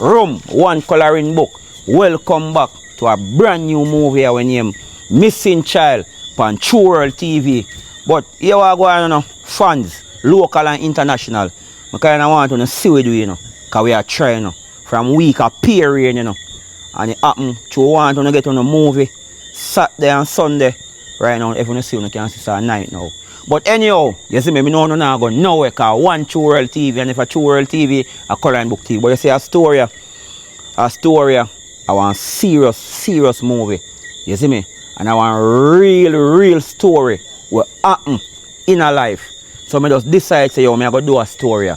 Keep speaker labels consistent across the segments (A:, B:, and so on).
A: Rum, one coloring book. Welcome back to a brand new movie when named Missing Child on Wrld TV. But here we go on, fans, local and international. I kind of want to see what we do, because we are trying from week a period, and it happen to want to get on a movie Saturday and Sunday. Right now, if you see, you can see it's at night now. But anyhow, you see me, I know not go nowhere because one Wrld TV, and if a Wrld TV, a coloring book TV. But you see a story, I want serious movie. You see me? And I want real story will happen in a life. So I just decide say, yo, I go do a story.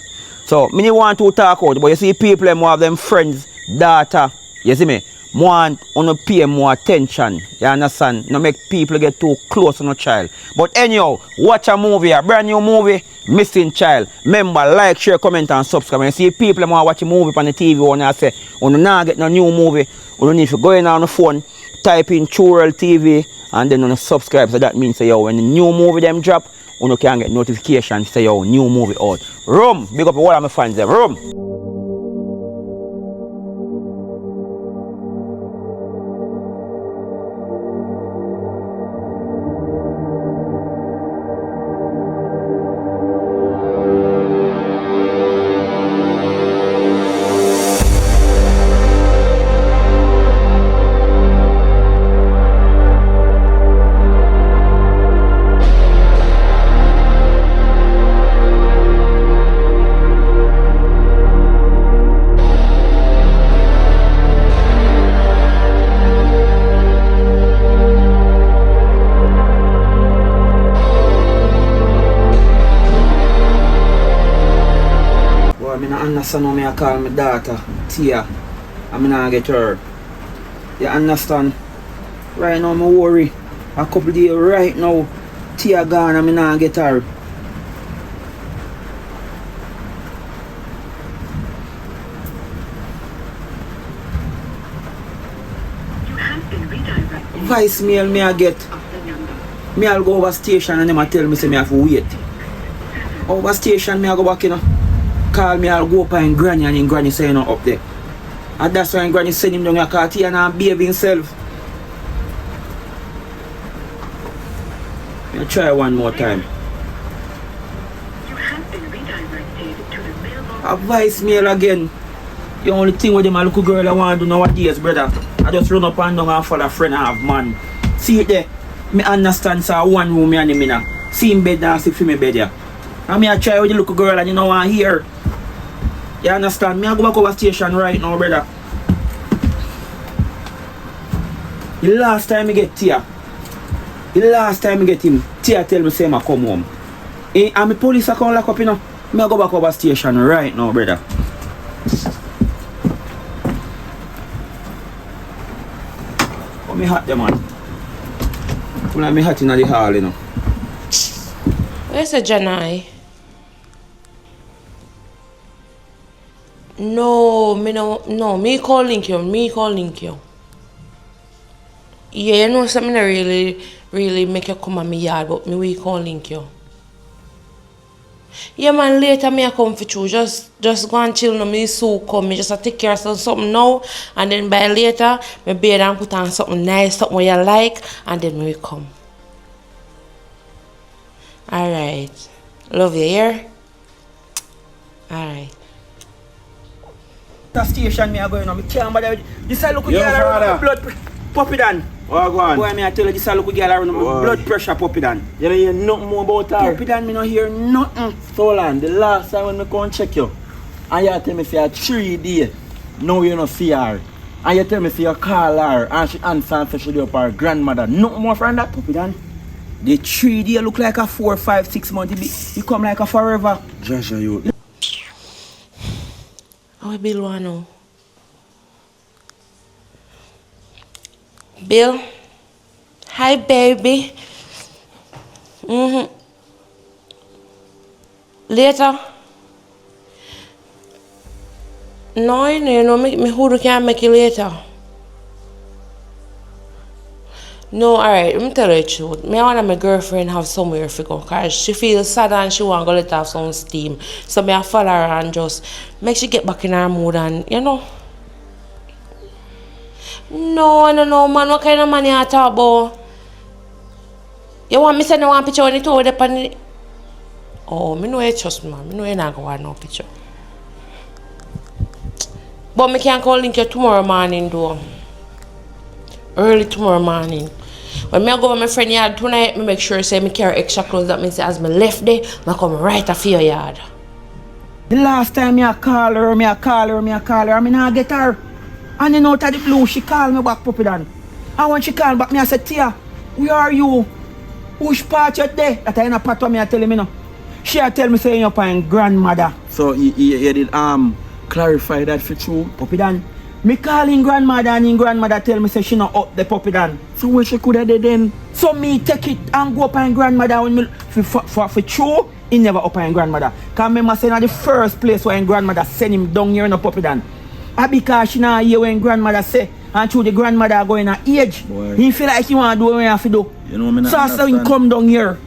A: So I want to talk out, but you see people who have them friends, daughter, you see me? Want to pay more attention. You understand? Not make people get too close to no child. But anyhow, watch a movie, a brand new movie, Missing Child. Remember, like, share, comment, and subscribe. When you see people who watch a movie on the TV and I say, you not get no new movie, you need to go in on the phone, type in Wrld TV, and then you subscribe. So that means, say, yo, when the new movie them drop, you can get notification, say, yo, new movie out. Rum, big up all of my fans them. Rum. I understand how me I call my daughter, Tia, and I not get her. You understand? Right now, I worry. A couple days right now, Tia gone and I not get her.
B: You have been redirected.
A: Voicemail me I get. Me I'll go over station and them I tell me say me have to wait. Over station me I go back, Call me, I'll go up and Granny, and then Granny say up there. And that's why Granny send him down a car and I'm baby himself. I'll try one more time.
B: You have been redirected to the mailbox.
A: A voicemail again. The only thing with them a little girl I want to do nowadays, brother. I just run up and down and follow a friend I have, man. See it there? Me understand, sir, one room me and him in a. See him bed and see for me bed here. And me I try with the little girl and you know I hear. You understand? Me I go back over station right now, brother. The last time I get Tia, Tia tell me say I come home. And the police are come lock up, Me I go back over station right now, brother. Oh, me hot there, man. When I'm hot in the hall,
C: Where's the Janai? No, me call link you. Yeah, you know something that really make you come at me yard, but me we call link you. Yeah man, later me I come for you. Just go and chill no me so come. Me just take care of something now and then by later me bed and put on something nice, something you like, and then me come. Alright. Love you here. Alright.
A: That station me are going on. Me can't bother. This a look girl around blood puppy dan.
D: Oh, go on.
A: Boy, me I tell you this a look girl around blood pressure puppy dan.
D: You don't hear nothing more about her.
A: Puppy dan me no hear nothing.
D: So long, the last time when me come check you, and you tell me for 3 days, now you don't see her. And you tell me for you call her, and she answer and say she do up her grandmother. Nothing more from that.
A: Puppy dan. The 3 days look like a 4, 5, 6 months. It come like a forever.
D: Joshua, you.
C: How Bill want now? Bill? Hi baby. Later? No, you know, me who can make it later. No, alright, let me tell you the truth. Me want my girlfriend have somewhere to go because she feels sad and she want to let off some steam. So me I follow her and just make she get back in her mood and, you know, No, I don't know, man. What kind of man you talk about? You want me to send you one picture when you told up on it? Oh, me know you trust me, man. Me know you not going to want no picture. But me can call link you tomorrow morning, though. Early tomorrow morning. When I go with my friend yard tonight, I make sure I say I carry extra clothes. That means as I left there, I come right off your yard.
A: The last time I call her, I not get her. And then out of the blue, she called me back, puppy dan. And when she called back, I said, Tia, where are you? Which part you there? That I not part of me, I tell me no. She tell me say you're my grandmother.
D: So you did clarify that for true?
A: Puppy dan. Me calling grandmother and in grandmother tell me say she not up the puppy dan.
D: So what she could have did then?
A: So me take it and go up and grandmother when me for true, he never up and grandmother. Cause remember saying the first place where grandmother send him down here in the puppy dan. And because she not hear when grandmother say and through the grandmother going at age. Boy. He feel like he want to do what he have to do.
D: You know me not
A: so after he come down here.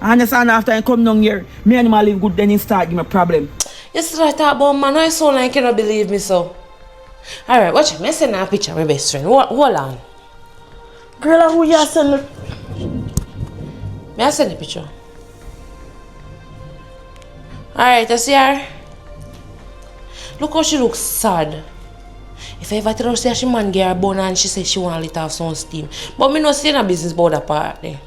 A: I understand after he come down here, me and him live good, then he start give me a problem.
C: You start talk about man, I sound like you cannot believe me so. Alright, watch it. Me send a picture of my best friend. Hold on.
A: Girl, who you send?
C: May I send the picture? Alright, I see her. Look how she looks sad. If I ever tell her say she man get her bone and she say she want to let off some steam. But me no see no business about that part there.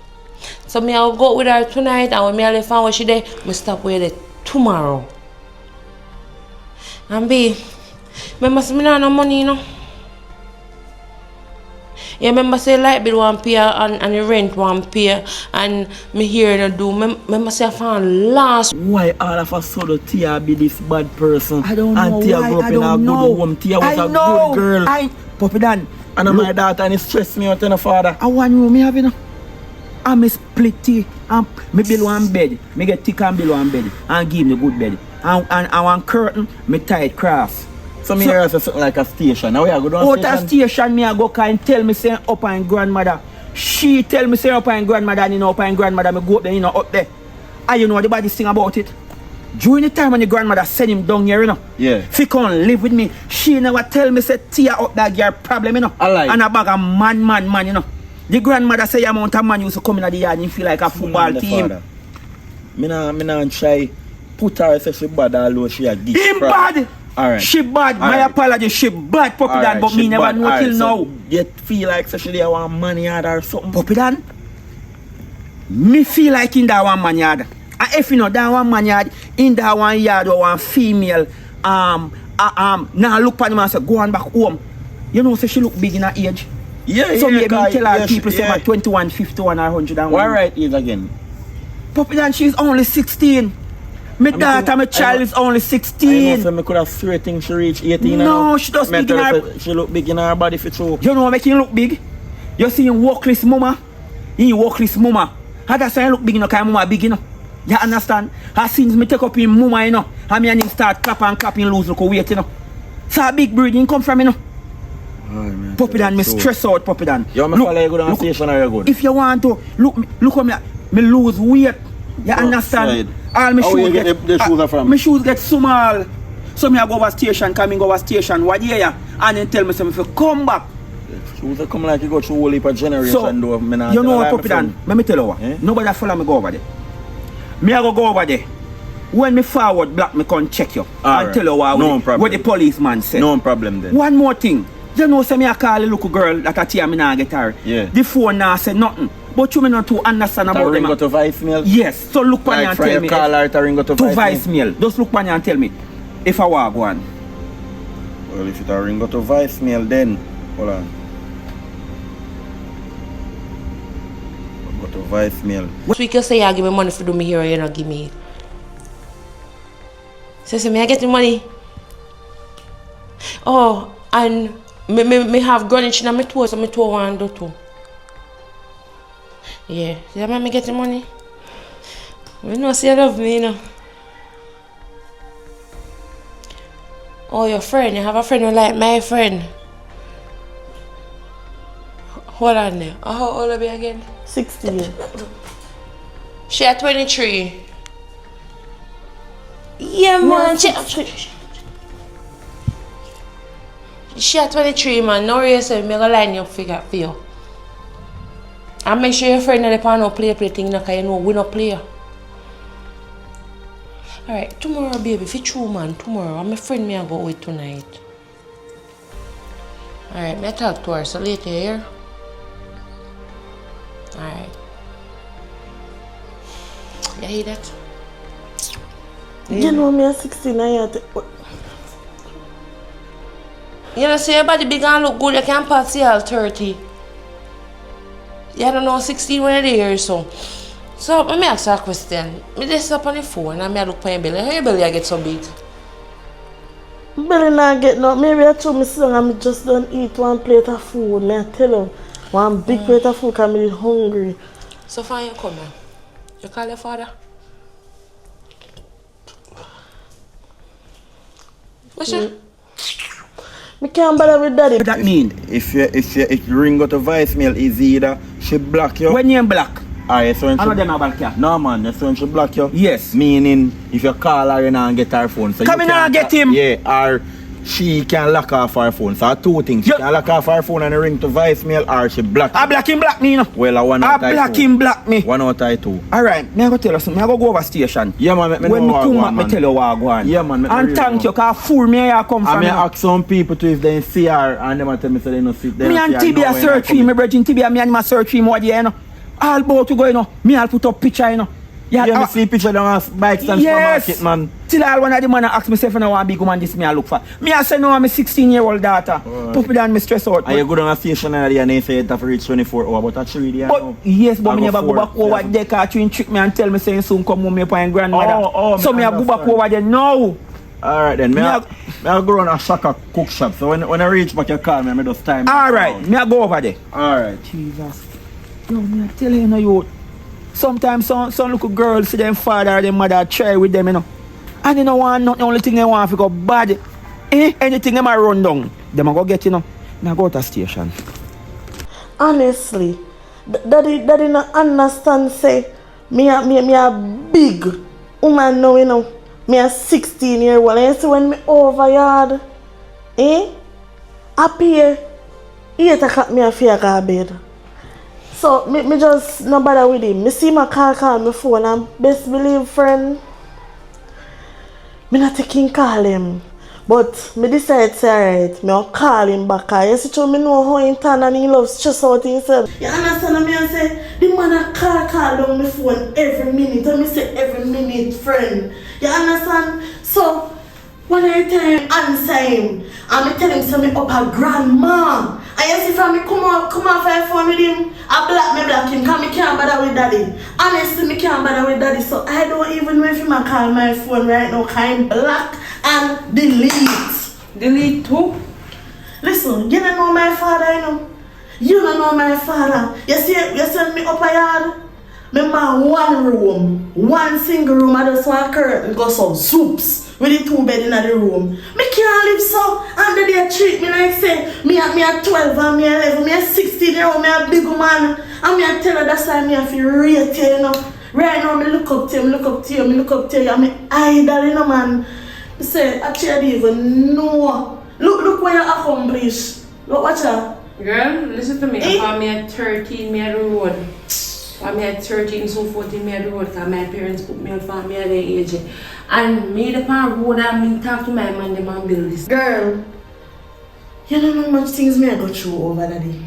C: So me I'll go with her tonight and when me I left her where she there, me stop with her tomorrow. And B, remember say me not no money, you know? Yeah, remember say light bill one pay and the rent one pay and me here no do. Remember say I found last.
D: Why all of a sudden Tia be this bad person?
A: I don't know
D: and Tia
A: why.
D: grew up
A: I
D: in a
A: don't
D: good
A: know.
D: home. Tia was
A: I
D: a
A: know.
D: good girl.
A: Puppy dan.
D: And my daughter and it stressed me out in the father.
A: I want you me have you know. I'm a split tea and me build one bed. Me get thick and build one bed and give me good bed. And I want curtain, me tie it cross.
D: So me hear something like a station. Now we are go down
A: out station. Station me I go and tell me say up and grandmother. She tell me say up and grandmother and you know up and grandmother me go up there, you know up there. And you know the body thing about it. During the time when the grandmother send him down here, you know.
D: Yeah.
A: If he come live with me, she never tell me say Tia up that girl problem, you know. And a bag of man, you know. The grandmother say the amount of man used to come in the yard and you feel like a football team.
D: Father. Me nah try put her say she bad although she a geek.
A: Him bad!
D: Alright.
A: She bad. All my apology, she bad, Puppy Dan, but me never know till now.
D: You feel like she there want money yard or something?
A: Puppy Dan, me feel like in that one man yard. And if you know that one man yard, in that one yard or one female, now look at him and say, go on back home. You know, say she look big in her age.
D: Yeah,
A: so maybe
D: guy,
A: tell her people say 21, 51 or 101.
D: What right age again?
A: Puppy Dan, she's only 16. My daughter, my child is only 16.
D: I know, so me could have swear thing she reach 18
A: No,
D: now.
A: she does big in her...
D: She look big in her body for true.
A: You know what make him look big? You see him walkless mama? He walkless mama. And that's why he look big, you know, because mama big, you know. You understand? As since me take up him mama, you know, and me and him start clapping lose look weight, you know. So a big breed, he come from, you know.
D: Oh,
A: Puppy Dan, me stress out, Puppy Dan.
D: You want me follow you go down station or you good?
A: If you want to, look how me lose weight. You understand? All my shoes
D: get the shoes are from?
A: My shoes get small. So me I go over station, coming over station, what year? And then tell me something, if you come back.
D: Shoes come like you go through whole heap of generation
A: so,
D: though.
A: You know what, Puppy Dan? Let me tell you what. Nobody follow me go over there. Me I go over there. When me forward black, me come check you. And tell you what the policeman said.
D: No problem then.
A: One more thing. You know, say me I call a little girl that I tell me now get her.
D: Yeah.
A: The phone now say nothing. But you may not to understand about them.
D: Ring to voicemail?
A: Yes. So look like and tell me.
D: Call her to ring to
A: voicemail. Just look and tell me if I want one.
D: Well, if it a ring to voicemail then, hold on. Go to voicemail.
C: What week you say you give me money for do me here or you not give me it? Say me I get the money. Oh, and me have grunge in my toes, so my toe one do too. Yeah, see that me get the money? We know say you love me, you know. Oh, your friend, you have a friend who like my friend. Hold on there. How old are you again?
E: 16.
C: She at 23. Yeah, man. She at 23, man. No yourself, I'm gonna line you up for you. And make sure your friend that they no play thing, because you know we no play. Alright, tomorrow, baby, if it's true, man, tomorrow, I'm a friend me I go with tonight. Alright, me talk to her, so later, you hear? Alright. You hear that?
E: You know me at 16 I had
C: You know, see your body big and look good, you can pass the all 30. You don't know 16 when you're there, so. So, let me ask you a question. I just up on the phone and I look for your belly. How your belly get so big?
E: belly not get no. Maybe I told me son I just don't eat one plate of food. Me I tell him one big plate of food because I'm hungry.
C: So far you come here. You call your father? What's your?
E: Me can't bother with daddy.
A: What that mean?
D: If you ring out a voicemail, is either she block you.
A: When you black,
D: Alright, so when
A: I know
D: she,
A: them are black, yeah.
D: no man, that's when she block you.
A: Yes.
D: Meaning, if you call her, you not get her phone. So
A: Come
D: you
A: in and
D: can't-
A: get him.
D: Yeah, or she can lock off her phone. So two things. She
A: Yeah.
D: can lock off her phone and ring to voicemail, or she block you.
A: I black him black me, you know.
D: Well, I one
A: I
D: out of
A: black
D: two.
A: him black me.
D: One out of two.
A: Alright, me I go tell you something. I go over station.
D: Yeah, man, me
A: When me
D: know what
A: come
D: go
A: back,
D: on,
A: me
D: man.
A: tell you what I go on.
D: Yeah, man, me
A: And
D: really
A: thank
D: know.
A: you, cause fool me I come
D: I
A: from.
D: may
A: you know.
D: ask some people to if they see her and them tell me so they don't see them.
A: Me and Tibia search for me, brethren. Tibia, me and my search for more there, you know. All about to go, you know. Me I'll put up picture, you know.
D: Yeah, me see picture down on bikes and
A: yes.
D: supermarket, man.
A: Till all one of the man ask myself if I want big woman this me I look for. Me I say no, I'm a 16-year-old daughter. Puppy down me stress out.
D: And you go down a station and they say it have to reach 24 hours, but that's 3 days.
A: But yes, but
D: I
A: me
D: go
A: never go
D: forward,
A: back over
D: yeah.
A: there cause you trick me and tell me saying soon come home me and grandmother. So
D: me
A: me I go back
D: understand.
A: over there now.
D: Alright then, me
A: Me
D: I go run a shaka cook shop. So when I reach back you call me, I just time.
A: Alright, me I go over there.
D: Alright.
A: Jesus. Yo, me I tell you, you know, you. Sometimes some little girls see them father or them mother try with them, you know. And they don't want nothing, the only thing they want to go bad. Anything they might run down, they might go get, you know. Now go to the station.
E: Honestly, daddy not understand say me a big woman now, you know. Me a 16-year-old. And you see when me over yard, up here, 8 o'clock me a fear go bed. So me just no bother with him. Me see my call my phone and best believe friend. Me not taking call him. But me decide say alright, me will call him back. You see me know how he turn and he loves stress out himself. You understand me? I say the man a call down my phone every minute. And me say every minute friend. You understand? So when I tell him answer him, and me tell him say me up a grandma. And you see from me come off my phone with him, I block him because me can't bother with daddy. Honestly, me can't bother with daddy, so I don't even know if him a call my phone right now because I'm block and delete.
C: Delete who?
E: Listen, you don't know my father, you know. You don't know my father. You send me up a yard. Me man one room, one single room, I just want curtain, go some soups. With the 2 bed in the room. Me can't live so. And they treat me like say, me a 12 and me a 11, me a 16 year old, me a big man. And me a tell her that's why me a feel rate you, you know. Right now me look up to you, me look up to you, and me idol, you know man. Me say, actually I don't even know. Look what you accomplish. Look what you.
C: Girl, listen to me.
E: Eh?
C: I'm at 13, me at the road. I'm at 13, so 14, me at the road, because my parents put me on farm, me at their age. And me the pan road and me talk to my man, the man build this.
E: Girl, you don't know much things me I go through over daddy.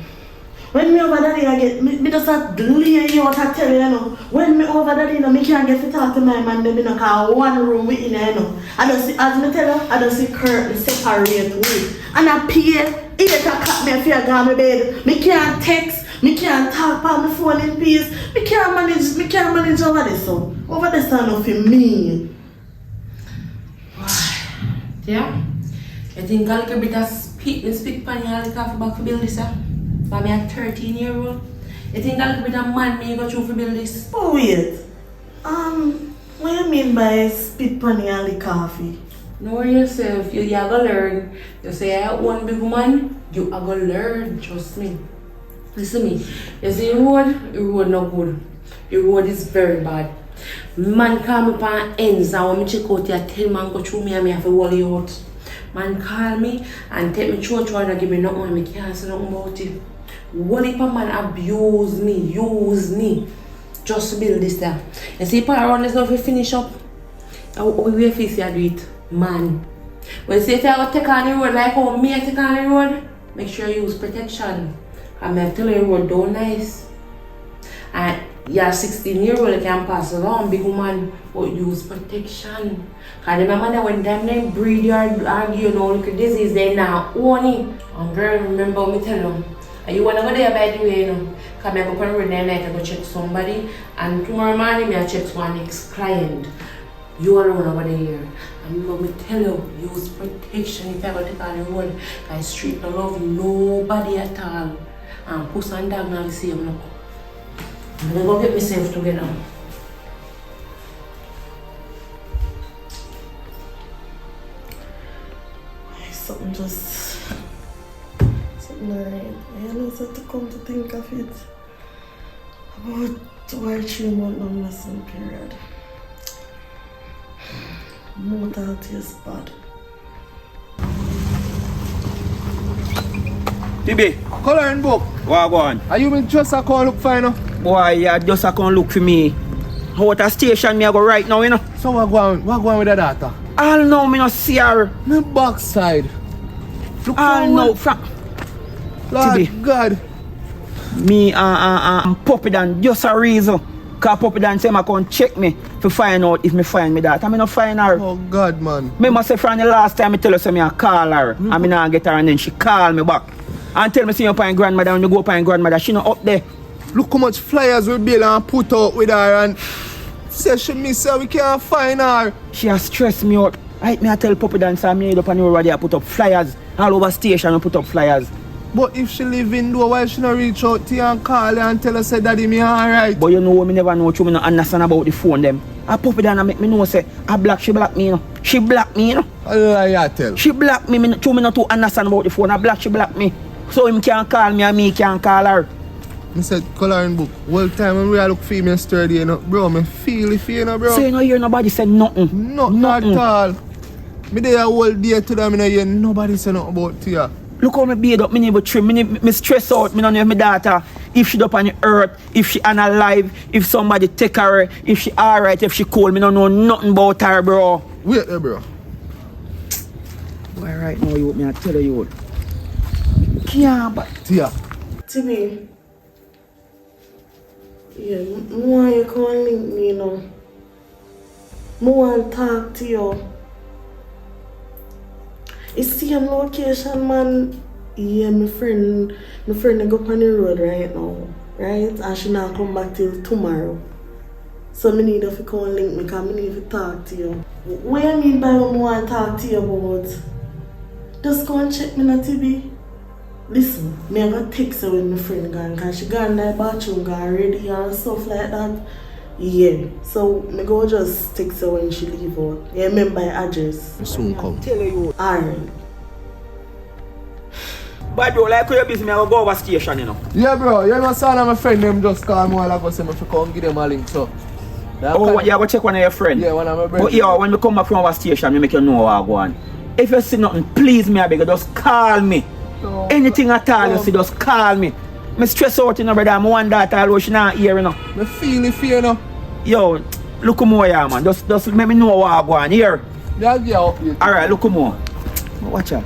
E: When me over daddy I get, me just a lay you out I tell you, you know. When me over daddy, you know, me can't get to talk to my man, them, you know, because one room with him, you know. I just see, as me tell you, I just see curtain separate way. And I pay, 8 o'clock me if you go to bed. Me can't text, me can't talk on my phone in peace. Me can't manage over this, so. Over this is nothing for me.
C: Yeah? I think I'll give it a speak pan you like half back for build this, huh? But me a 13-year-old. I think I'll give it a man me go through for build this.
E: Oh wait. What you mean by spit pan and the coffee?
C: Know yourself, you are gonna learn. You say I want big woman, you are gonna learn, trust me. Listen to me. You see the road not good. The road is very bad. Man come up on ends and when me check out here, tell man go through me and me have to wall you out. Man call me and take me church and give me nothing and I can't say nothing about it. One if a man abuse me, use me, just to build this there. You see, if I run this stuff, we finish up. We will face you do it, man. When you say if you go take on the road like how me I take on the road, make sure you use protection. And I tell you, the road don't nice. And you're 16-year-old, you can pass around, big woman, but use protection. Because remember that when them they breed you or you know, look at disease, they now own it. And girl, remember me tell them, you want to go there by the way, you know, because I go on the road that night, I go check somebody, and tomorrow morning, I check one ex-client. You alone over there. And let me tell you, use protection if you ever take on the road. Because street don't love nobody at all. And puss and dog now the same look. I'm gonna go get myself together.
E: Something alright. I know so to come to think of it. About 2 or 3 months long lesson period. Mortality is bad.
A: TB,
F: Coloring book.
A: what go on?
F: Are you just a call look fine now?
A: Boy, you just a come look for me. Out of station me I go right now, you know.
F: So what going with the data?
A: All now me no see her.
F: My backside. Look
A: All
F: forward.
A: now from
F: Lord
A: TB.
F: God.
A: me Puppy Dan just a reason. Cause Puppy Dan say I come check me to find out if me find me that. I not find her.
F: Oh God, man.
A: Me must say from the last time I tell her say me I call her and me not get her and then she call me back. And tell me see you find grandmother when you go find grandmother, she not up there.
F: Look how much flyers we build and put out with her and say she miss her, we can't find her.
A: She has stressed me out. Right, me I tell Puppy Dan say me up on the road there put up flyers. All over station and put up flyers.
F: But if she live indoor, why she not reach out to you and call you and tell her say daddy me alright?
A: But you know me never know, me not understand about the phone them. I Puppy Dan make me know say I black, she black me, you know. She black me, you know.
F: I lie you tell.
A: She block me, me not to understand about the phone. I block, she block me. So him can't call me and me can't call her.
F: I said coloring book. Well time when we are look female sturdy, you know, bro, me feel it for you know, bro.
A: So you know hear nobody say nothing.
F: Nothing at all. Me there a whole day to them, me no hear nobody say nothing about you.
A: Look how me beat up, me need to trim, me stress out, me don't know if my daughter, if she up on the earth, if she unalive, if somebody take her, if she alright, if she cold, me don't know nothing about her, bro.
F: Wait there, bro.
A: Boy, right now you me I tell you. Can't but
F: Tia.
E: TB. Yeah, why you can't link me, you know? I want to talk to you. It's the same location, man. Yeah, my friend go on the road right now, right? And she not come back till tomorrow. So I need to come and link me because I need to talk to you. What you mean by what I want to talk to you about? Just go and check me na TB. Listen, me I got text her when my friend gone because she gone in the bathroom, gone ready and stuff like that. Yeah, so me go just text her when she leave out. Yeah, remember my address.
F: Soon come.
A: tell you.
E: Alright.
A: But bro, like how you busy, me I go over station, you know.
F: Yeah, bro, you know, son of my friend them just call me while I go say me to come give them a link, so.
A: Oh, you go check one of your friends?
F: Yeah, one of my
A: But
F: brothers.
A: yeah, when we come back from our station, we make you know what I go on. If you see nothing, please me, I beg you, just call me.
F: No.
A: Anything at all you see, just call me. Me stress out, you know, brother. I want that although she not here, you know.
F: Me feel it for you, know.
A: Yo, look more here, man. Just let me know what I go on here.
F: Yeah, yeah, up here.
A: Alright, look more. Watch out.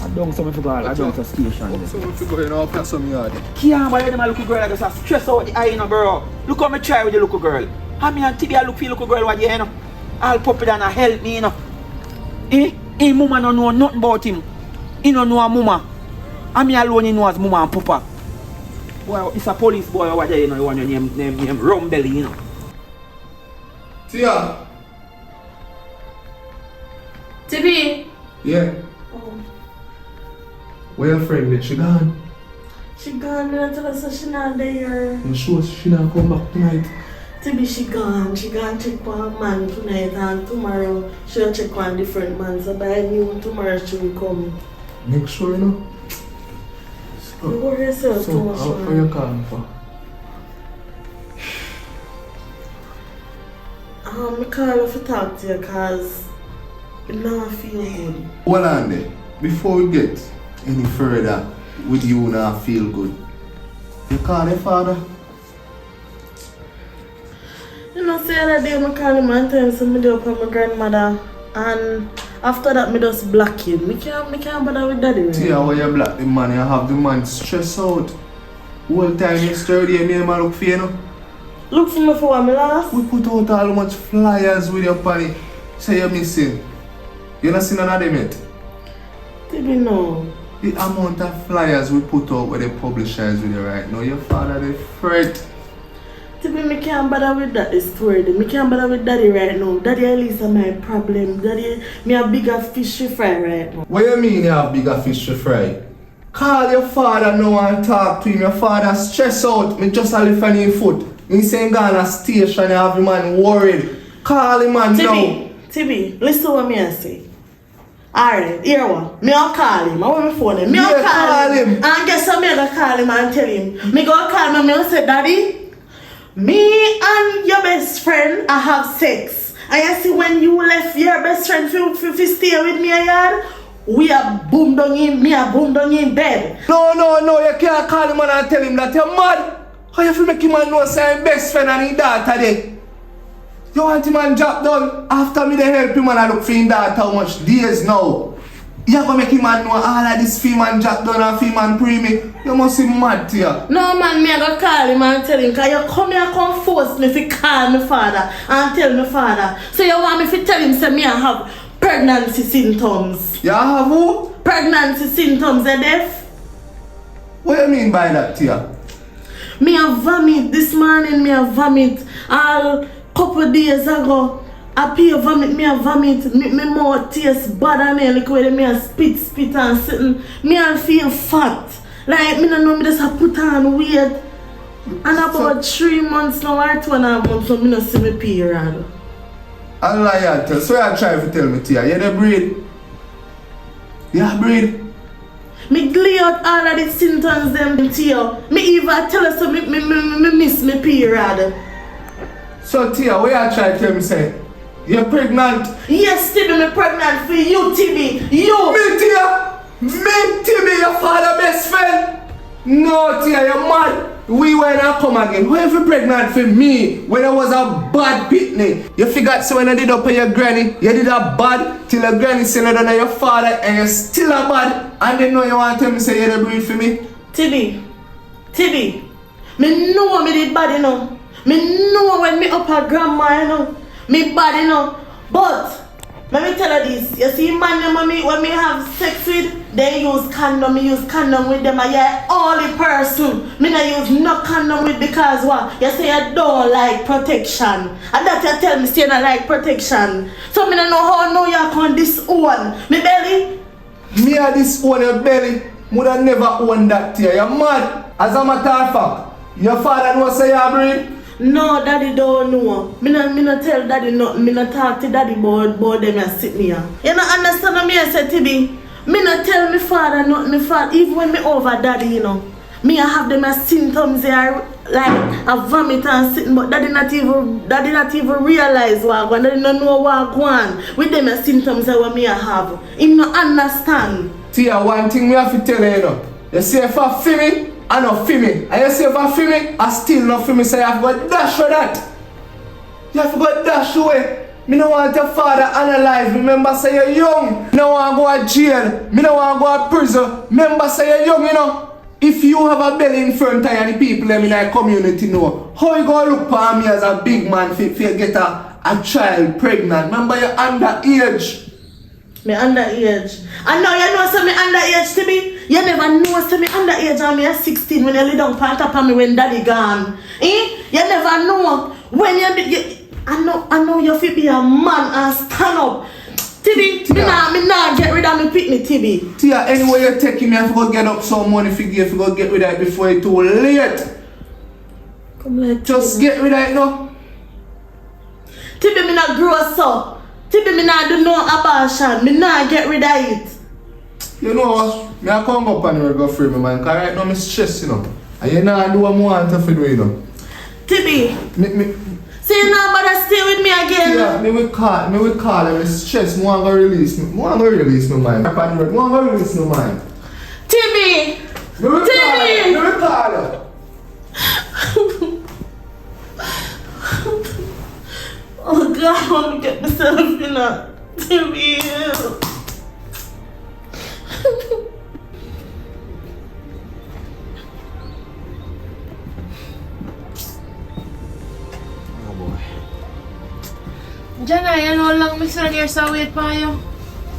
A: I don't so me forgot. I don't to station.
F: So if you go in, I'll pass some yard.
A: Can't buy them a little girl. I just stress out the eye, you know, bro. Look how me try with the little girl. I mean, Tibi, I look for the little girl, what you know. I'll pop it and help me, you know. His mama don't know nothing about him. He don't know a mama. I mean alone he knows mama and papa. Well, it's a police boy over there, you know, you want your name Rumbelly, you know.
F: Tia.
C: TB.
F: Yeah.
E: Oh,
F: Where your friend is? She gone?
E: she gone and I tell her so she not there.
F: You sure she not come back tonight?
E: TB she gone check one man tonight and tomorrow she'll check one different man. So by noon tomorrow she will come.
F: Make sure, you know.
E: You worry yourself too
F: So,
E: much,
F: how
E: man.
F: you calling for?
E: I call her to talk to you because It now feel good.
F: Hold on there. Before we get any further with you now feel good, you call your father?
E: You know, say that day I call him and tell him something up on my grandmother, and after that me just block him. Me can't bother with daddy. Right?
F: See how you block the man, you have the man stressed out. Whole time you sturdy and me and man look for you know.
E: Look for me for what me last.
F: We put out all much flyers with your panic. Say you're missing. You not seen none of them yet?
E: Tibi no.
F: The amount of flyers we put out with the publishers with you right now, your father they fret.
E: Tibi, me can't bother with that this story. Me can't bother with daddy right now. Daddy at least is my problem. Daddy, me a bigger fish to fry right now.
F: What you mean you have bigger fish to fry? Call your father now and talk to him. Your father stress out. Me just a lift on his foot. He saying go on a station and have the man worried. Call him man now.
E: Tibi, listen what me I say. Alright, here what? Me I'll call him. I want my phone him. Me I'll call him. And guess what? Me I gonna call him and tell him. Me go call him and me I'll say, Daddy, me and your best friend I have sex. And you see when you left your best friend to stay with me a yard, we are boom down in, me are boom down in bed.
F: No, you can't call him and tell him that you're mad. How you feel make him know say him best friend and his daughter there? You want him and drop down after me they help him and I look for him daughter how much days now? You gonna make him and know all of this film and drop down and film and pre me? You must be mad to you.
E: No man, me I go call him and tell him, cause you come here come force me to call my father and tell my father. So you want me to tell him say me I have pregnancy symptoms.
F: You have who?
E: Pregnancy symptoms, deaf.
F: What do you mean by that to you?
E: Me a vomit this morning, me a vomit. All couple days ago, I pay vomit, me a vomit. Me mouth taste bad and then liquid, me a spit and sitting. Me a feel fat. Like me no know me just a put on weight. And about 3 months now or 2.5 months, so me no see me period.
F: I lie to you. So you try to tell me to you. You the breed? You breed?
E: Me clear out all of the symptoms them to you. Me even tell us so me miss me period.
F: So Tia, what you try to tell me say? You're pregnant?
E: Yes, Tibi, me pregnant for you, Tibi. You!
F: Me Tia! Me Tibi, your father best friend? No Tia, you're mad. We were not come again. Why you pregnant for me when I was a bad pitney? You forgot so when I did up on your granny, you did a bad till your granny said I done your father and you're still a bad and then know you want to tell me say you're the breed for me?
E: Tibi, me know me did bad, you know. Me know when me up her grandma, you know. Me bad, you know. But let me tell you this. You see man when me have sex with, they use condom. Me use condom with them. And you're only person me not use no condom with because what? You say you don't like protection. And that you tell me say you don't like protection. So me don't know how know you can disown me belly.
F: Me a disown your belly. Woulda never own that to you. You're mad. As a matter of fact, your father knows say you breed.
E: No, daddy don't know. Me no tell daddy nothing. Me no talk to daddy about them and sit me here. You no understand what me I say, Tibi? Me no tell me father nothing. Me father, even when me over daddy, you know. Me I have them as symptoms there like a vomit and sitting, but daddy not even realize what going. Daddy no know what going. With them as symptoms that what me I have. Him no understand.
F: Tia, one thing me have to tell you know. You see if I feel me, I not feel me. And you see if I feel me, I still not feel me. So you have to go dash for that. You have to go dash away. Me no want your father analyze. Remember say you're young. Me no want to go to jail. Me no want to go to prison. Remember say you're young, you know. If you have a belly in front of the people in the community know, how you gonna look for me as a big man if you get a child pregnant? Remember you're underage.
E: Me underage. And now you know say me underage to me. You never know say me underage and me at 16 when you lay down on top of me when daddy gone. You never know when I know you feel be a man and stand up. Tibi, me nah get rid of me picnic, Tibi.
F: Tia, anyway you take him, you have to go get up some money for you, go get rid of it before it's too late.
E: Come like
F: just Tibi. Get rid of it now.
E: Tibi, me not grow so. Tibi, me not do no abortion. Me not get rid of it.
F: You know what? Me I come up and go free me man, because right now I'm stressed, you know. And you know I do what I want to do, you know.
E: Tibi. Still not bother stay with me again.
F: Yeah, me will call him, stress, me want to release me. Me want to release my mind. Me want to release my mind.
E: Timmy!
F: Me will
E: Timmy!
F: call him.
E: Oh God, I want to get myself in a Timmy.
A: Oh boy.
C: Jana, you know how long me stand here so wait for you?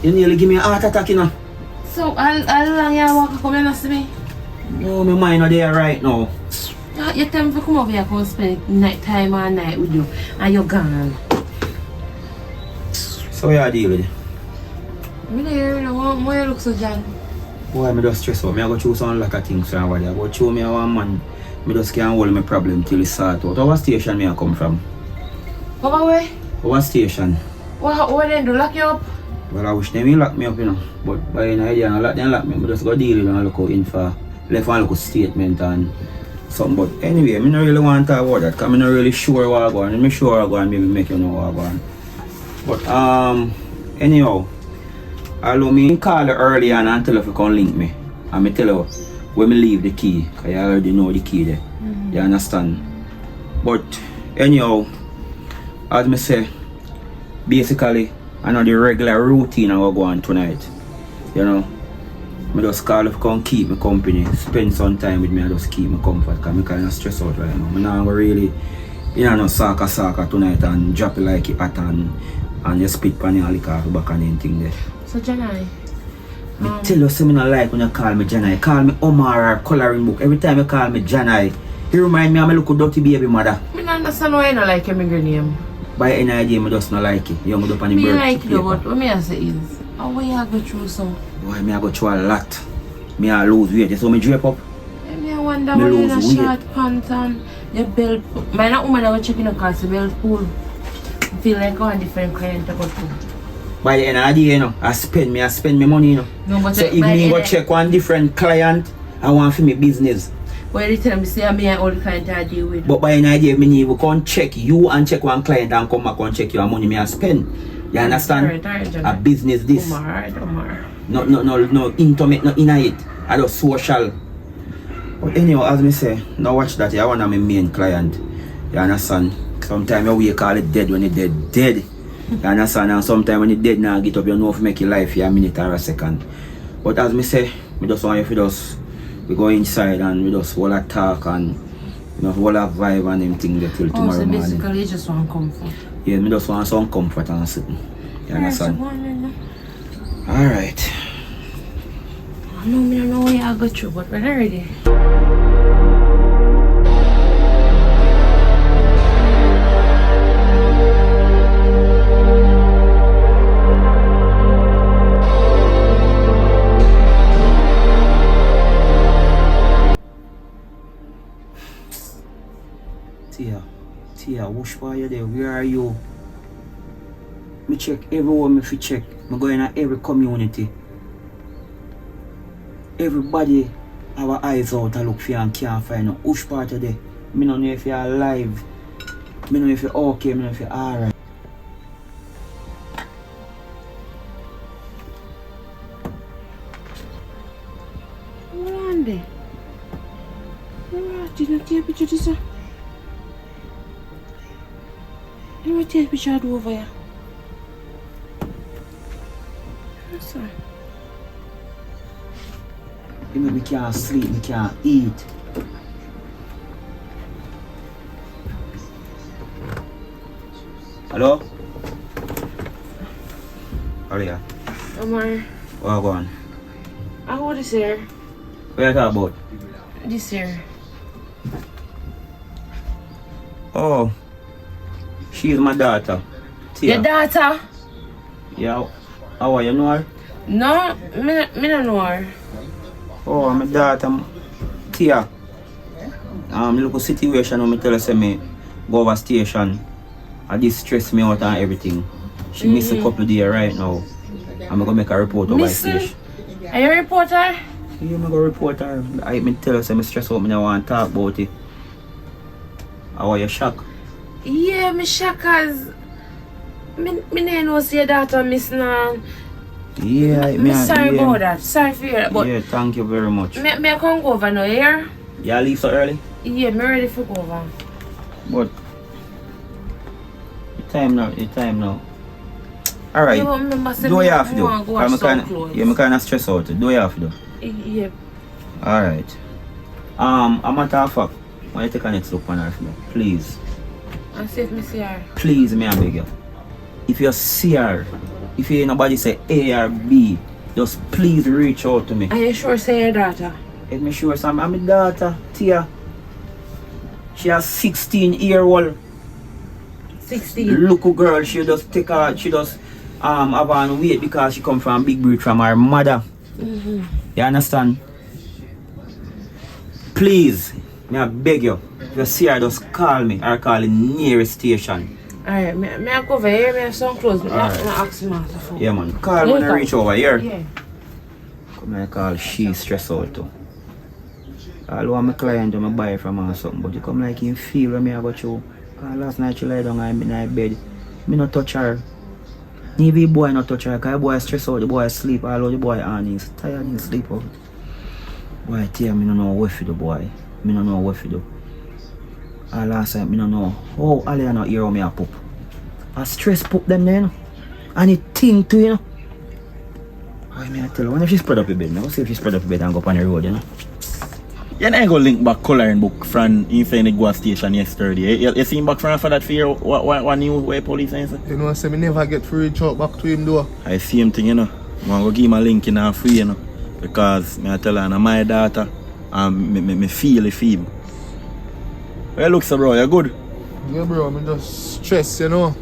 A: You nearly give me a heart attack, you know.
C: So, how long you walk come and see me?
A: No, my mind not there right now.
C: You tell me to come over here come spend night time all night with you and you're gone.
A: So how you deal with it?
C: Me there, you know, why you look so John?
A: Boy, I just stress out. I go through some lot of things from what I go through me one man. I just can't hold my problem till it sort out. What station me I come from?
C: Over where?
A: What station?
C: What then do lock you up?
A: Well, I wish them will lock me up, you know. But by an idea, and lock me up. I just go deal with them and look out in for left and look statement and something. But anyway, I don't really want to talk about that because I'm not really sure what I'm going. I'm sure I'm going maybe make you know what I'm going. But anyhow, allow me call you earlier and tell you if you can link me. And I tell you when me leave the key, because you already know the key there. You understand? But anyhow, as I say, basically, I know the regular routine I will go on tonight. You know, I just call if you can keep me company, spend some time with me and just keep me comfort because I'm kind of stressed out right now. I'm not really, you know, soccer tonight and drop it like it hot and just spit pan and lick off the back and anything there.
C: So Janai,
A: I tell you something I like when you call me Janai. Call me Omar or coloring book. Every time you call me Janai, you remind me of my little dirty baby mother.
C: I don't understand why you don't like your middle name.
A: By any idea, I just not like it. You don't go up on the
C: Me
A: birth
C: like
A: paper.
C: you, but what me I say is, how will you go through so?
A: Boy, me I go through a lot. Me I lose weight. You saw me drape up?
C: Me I wonder
A: Me
C: why you
A: lose
C: in a
A: weight.
C: short pants and your belt. My not woman I was checking the car, so belt pull. I feel like one different client to go to.
A: By the end of the day, you know, I spend my money, you know.
C: No, but
A: So if
C: by
A: me go
C: end-
A: check one different client, I want for me business.
C: Why you tell me say me and all the client I deal with?
A: But by an idea, me need to come check you and check one client and come back and check your money me I spend. You understand?
C: Alright,
A: A business this.
C: Omar.
A: No intimate, no inner it. I just social. But anyhow, as me say, now watch that. I want my main client. You understand? Sometimes you wake call it dead when it dead. You understand? And sometimes when it dead now get up, you know if make your life for a minute or a second. But as me say, we just want you to just we go inside and we just all talk and you know all that vibe and everything there till tomorrow
C: So
A: morning.
C: basically you just want comfort.
A: Yeah, me just want some comfort and sitting. You understand? Alright.
C: I don't know where I go through, but when I'm ready.
A: Tia, whoosh for you there? Where are you? Me check everywhere me fi check. Me go in every community. Everybody our eyes out and look for you and can't find no whoosh part of there. Me don't know if you're alive. Me don't know if you're okay, me don't know if you're alright.
C: What on there? Did not take a picture of this one? You want to take a picture of over here? That's all.
A: You make me can't sleep, me can't eat. Hello? Hello, yeah.
C: Omar,
A: What go on?
C: I got this here.
A: What you talk about?
C: This here.
A: Oh, she is my daughter. Tia.
C: Your daughter?
A: Yeah. How are you? Know her?
C: No, me don't know her.
A: Oh, my daughter, Tia. Look at situation when me tell her say me go over station. And this stress me out and everything. She missed a couple of days right now. I'm gonna make a report over
C: Missing?
A: station.
C: Are you a reporter?
A: Yeah, I'm gonna report her. I me tell her say me stress out, me don't want to talk about it. How are you shocked?
C: Yeah, me shock cause me know see your daughter miss now.
A: Yeah,
C: Me sorry about that. Sorry for you. But
A: yeah, thank you very much.
C: me I can't go over now, here?
A: You leave so early?
C: Yeah, me ready for go over.
A: But the time now. Alright.
C: Yeah, but remember say
A: Do what
C: me
A: you have to do.
C: want go wash some clothes.
A: Yeah, I'm kinda stressed out. Do what you have to do.
C: Yeah.
A: Alright. A matter of fact, why you take a next look on her for me? Please.
C: And see if me see her.
A: Please, me I beg you. If you see her, if you hear nobody say A or B, just please reach out to me.
C: Are you sure say your daughter?
A: Let me sure some. I'm my daughter, Tia. She has 16-year-old
C: 16.
A: little girl. She just take her, she just have on weight because she come from big breed from her mother. You understand? Please, me I beg you. If you see her, just call me or call the nearest station.
C: Alright, me I go over here, me have some clothes. Me
A: Alright.
C: ask him after phone.
A: Yeah, man. Call when I reach over here.
C: Yeah.
A: Come and call she stress out too. Although my client I buy from her something, but you come like you feel when me I go through. Cause last night she lie down in my bed. Me not touch her. Neither the boy not touch her, cause the boy stress out, the boy sleep, although the boy on he's tired and sleep out. Boy tell me no know what to do, boy. Me no know what to do. All last time me no know how Ali not hear how me a poop. I stress poop them there, you know. And it think too, you know. I mean I tell her, when if she spread up a bed, I go see if she spread up a bed and go up on the road, you know.
D: You ain't go link back coloring book from inside the go station yesterday. You seen back from for that fear what new way police and say?
F: You know, I say me never get to reach out back to him though.
D: I see him thing, you know. I'm going to give him a link in her free, you know. Because me I tell her, I'm my daughter and me feel the feel. Well, look so bro, you good?
F: Yeah, bro, I'm just stressed, you know.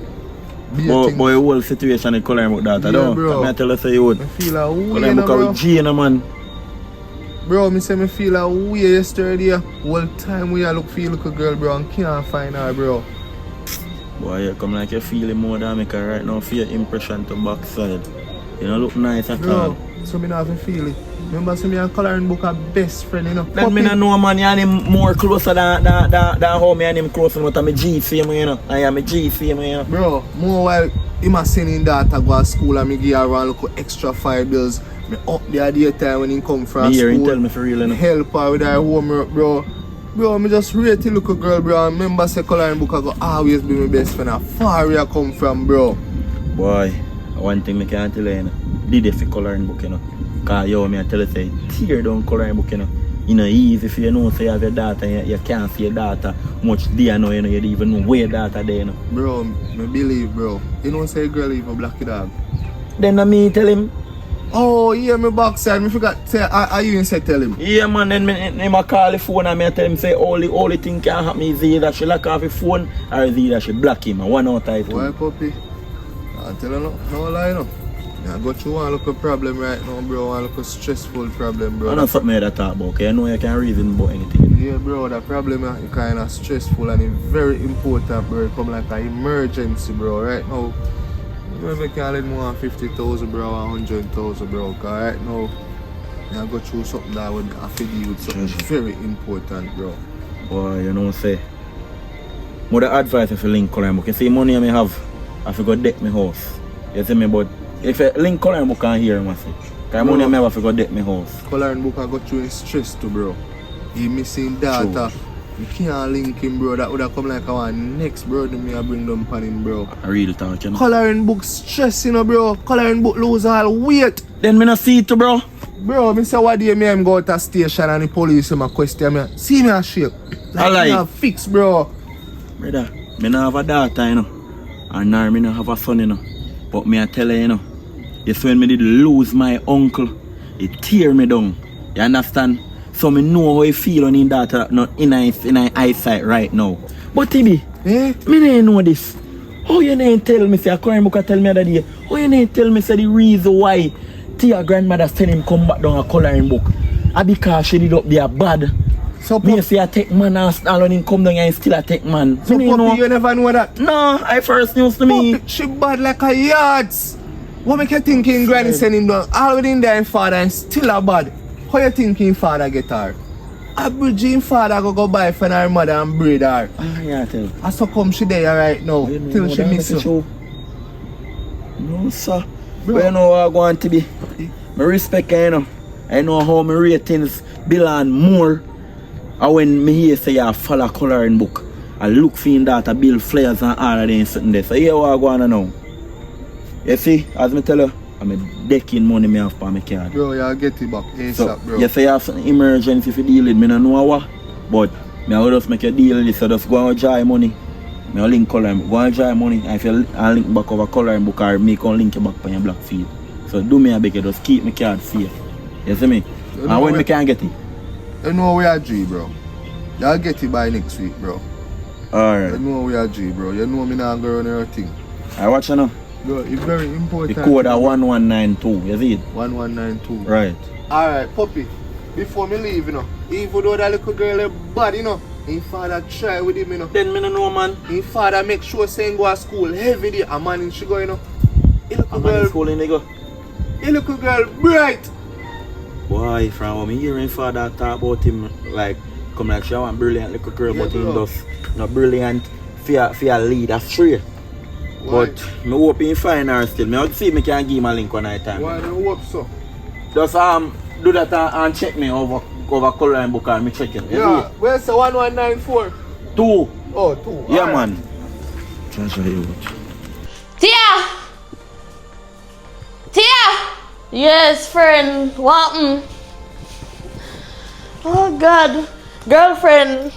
D: But the whole situation in coloring book daughter,
F: Yeah,
D: though.
F: bro.
D: I tell her say you would.
F: I feel a way,
D: Coloring
F: you know,
D: book
F: bro.
D: with G, you know, man.
F: Bro, me say me feel a way yesterday. Whole time we look for a little girl, bro, and can't find her, bro.
D: Boy, you come like you feel it more than me, cause right now for your impression to backside. You don't look nice at all.
F: Bro, so me not even feel it. Remember, see me and coloring book a best friend, you know.
D: Let me not know, man, you and him more closer than how me and him closer, but I'm a G fame, you know. I am a G fame, you know.
F: Bro, more while him a sending daughter go to school and me give her one little extra $5. Me up there the time when he come from
D: Me hear him
F: school.
D: tell me for real, you know.
F: Help her with her homework, bro. Bro, me just rate the little girl, bro. And remember, say coloring book I go always be my best friend. How far where I come from, bro.
D: Boy, one thing I can tell you, you know. Did it for coloring book, you know. Cause yo, me I tell you, say, tear down coloring book, you know. You know, easy if you know, say you have your daughter, you can't see your daughter much there now, you know, you don't even know where your daughter there, you know.
F: Bro, me believe, bro. You know, say girl even black dog.
D: Then me tell him,
F: Oh, yeah, me backside. Me forgot say, are you inside tell him?
D: yeah man, then me call the phone and me tell him say all the thing can happen is either she lock off the phone or is either she block him, one out of it.
F: Why, puppy? I tell you no lie, no. I got through one little problem right now, bro. One little stressful problem, bro.
D: I know something I talk about, okay? I know you can reason about anything.
F: Yeah, bro, the problem is kind of stressful and it's very important, bro. It come like an emergency, bro. Right now, maybe can let more than 50,000, bro, or 100,000, bro. Cause right now, I go through something that would have to deal with something very important, bro.
D: Boy, you know say. Mother advice if you link coloring book. You see money I may have, I forgot deck my house. You see me, but if you link coloring book can hear me say. Cause money I may have, I forgot deck my house.
F: Coloring book I got through in stress too, bro. He missing data. You can't link him, bro. That would have come like our next brother me I bring them pan him, bro.
D: A real talk, you know.
F: Coloring book stress, you know, bro. Coloring book lose all weight.
D: Then me not see it too, bro.
F: Bro, me say what day me am go to a station and the police him a question me. See me a shake.
D: I like.
F: Me a fix, bro.
D: Brother, me not have a daughter, you know. And now me not have a son, you know. But me I tell you, you know. It's when me did lose my uncle. It tear me down. You understand? So me know how I feel on his daughter not in my eyesight right now. But Tibi,
F: Eh?
D: me don't know this. How you ain't tell me, say a crime book tell me that day. How you ain't tell me say the reason why Tia grandmother send him come back down a coloring book? I because she did up there bad.
F: So
D: Me say I take man and all when him come down and still I take man.
F: So
D: Me
F: puppy,
D: don't know.
F: you never know that.
D: No, I first news to me.
F: Puppy, she bad like a yards. What make you thinking granny send him down all within there and father and still a bad? How you thinking father get her? A Bridging father go buy for her mother and breed her.
D: Ah, yeah, tell you.
F: I so come she there right now.
D: You know,
F: Till she
D: that
F: miss
D: make
F: you.
D: it show. No, sir.
F: Bro.
D: But you know what I want to be? I respect her, you know. I know how my ratings belong more. And when me hear say you follow coloring book, I look for him that I build flares and all of them sitting there. So here what I want to know. You see, as me tell you, I'm a decking money me have for my card.
F: Bro, you get it back ASAP,
D: So,
F: bro.
D: you say you have some emergency to deal with, me don't know what. But me I will just make you deal with this, so just go and dry money. Me will link color, go and dry money. And if you link back over coloring book or me can link you back on your black field. So do me a beg you, just keep my card safe. You see me?
F: You
D: And
F: know
D: when
F: what?
D: me can get it?
F: You know we are G, bro. You'll get it by next week, bro. You
D: Alright.
F: know we are G, bro. You know me not go run your thing.
D: I watch you now.
F: Bro, it's very
D: The
F: important.
D: code are 1192, you see it?
F: 1192.
D: Right.
F: Alright, puppy. Before me leave, you know, even though that little girl is bad, you know, his father try with him, you know.
D: Then me no know, man.
F: His father make sure saying go to school heavy day. A man in she go, you know. He little
D: I'm in
F: girl,
D: school in go.
F: he little girl bright.
D: Boy, from what me hearing father talk about him, like, come like she want brilliant little girl,
F: Yeah,
D: but him
F: bro.
D: just not brilliant for a lead astray.
F: Why?
D: But me hope he find her still. Me want to see if me can give him a link one night time.
F: Why do you hope so?
D: Just do that and check me over coloring book and me check it. You
F: Yeah,
D: see
F: where's the 1194?
D: it? 2.
F: Oh, 2.
D: Yeah,
F: Alright.
D: man. Treasure you.
C: Tia! Tia!
E: Yes, friend. What? Oh God, girlfriend.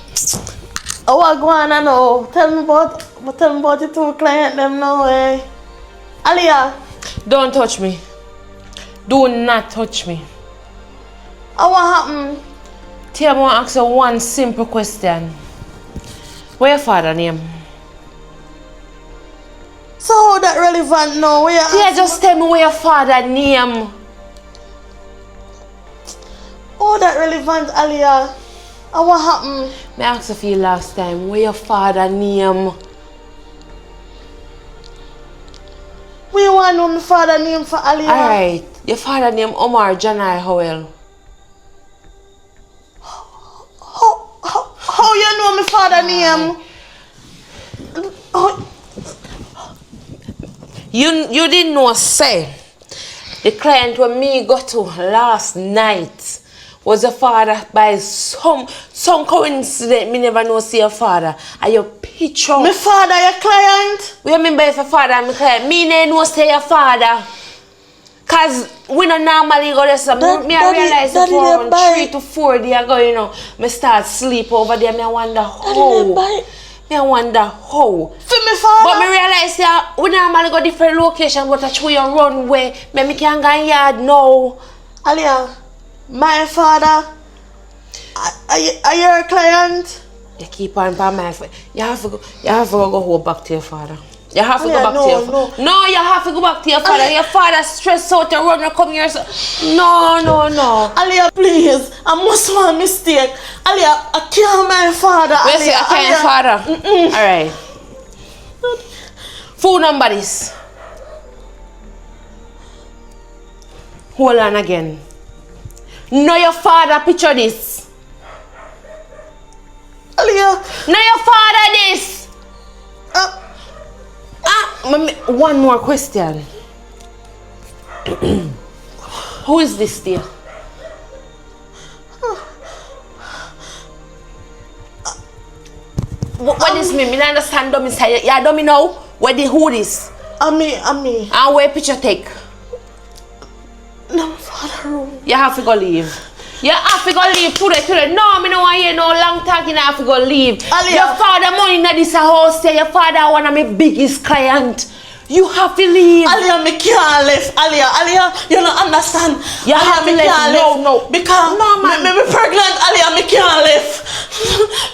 E: Oh, I go on and know. Tell me about the two client them now, eh? Aliyah,
C: Don't touch me. Do not touch me.
E: what happened?
C: Tia, I want to ask you one simple question. What your father name?
E: So how that relevant now? Where you
C: Tia, just tell me what your father name.
E: Oh, that relevant, Aliyah. What happened?
C: Me ask you for you last time. What your father name?
E: We want to know my father name for Aliyah.
C: Alright. Your father name Omar Janai Howell.
E: How you know my father name? Oh,
C: You didn't know, say. The client when me go to last night was your father by some coincidence. Me never know see your father. And your picture.
E: my father, your client?
C: What you mean by your father and my client? Me never know say your father. Cause we don't normally go there. So me I realize that
E: Daddy,
C: for
E: they buy.
C: 3 to 4 days ago, you know, me start sleep over there. Me I wonder
E: Daddy,
C: how.
E: they buy.
C: Me I wonder how.
E: For my father?
C: But me realize that we normally go different location, but that's where you run way. Me can go in yard now.
E: Aliyah, my father, are you a client?
C: You keep on by my foot. You have to go home back to your father. You have to go
E: Aliyah,
C: back
E: no,
C: to your father. No, you have to go back to your father. Your father stressed out to run and come here. So. No.
E: Aliyah, please, I must want a mistake. Aliyah, I can't my father.
C: Where's your
E: Aliyah,
C: father? Alright. Phone number this. Hold on again. No, your father picture this.
E: Aliyah,
C: No, your father this. One more question. Who is this dear? What is me? Me not understand dummy say. Yeah, dummy now. Who this?
E: me.
C: And where picture take?
E: No, my father room.
C: You have to go leave. You have to go leave today. No, me no want hear no long talking. I have to go leave.
E: Aliyah.
C: Your father money in this house. Say your father one of my biggest client. You have to leave.
E: Aliyah, me can't leave. Aliyah, you don't understand.
C: You have to
E: me
C: leave.
E: can't
C: No,
E: leave.
C: no.
E: Because
C: No, man.
E: me pregnant. Aliyah, me can't leave.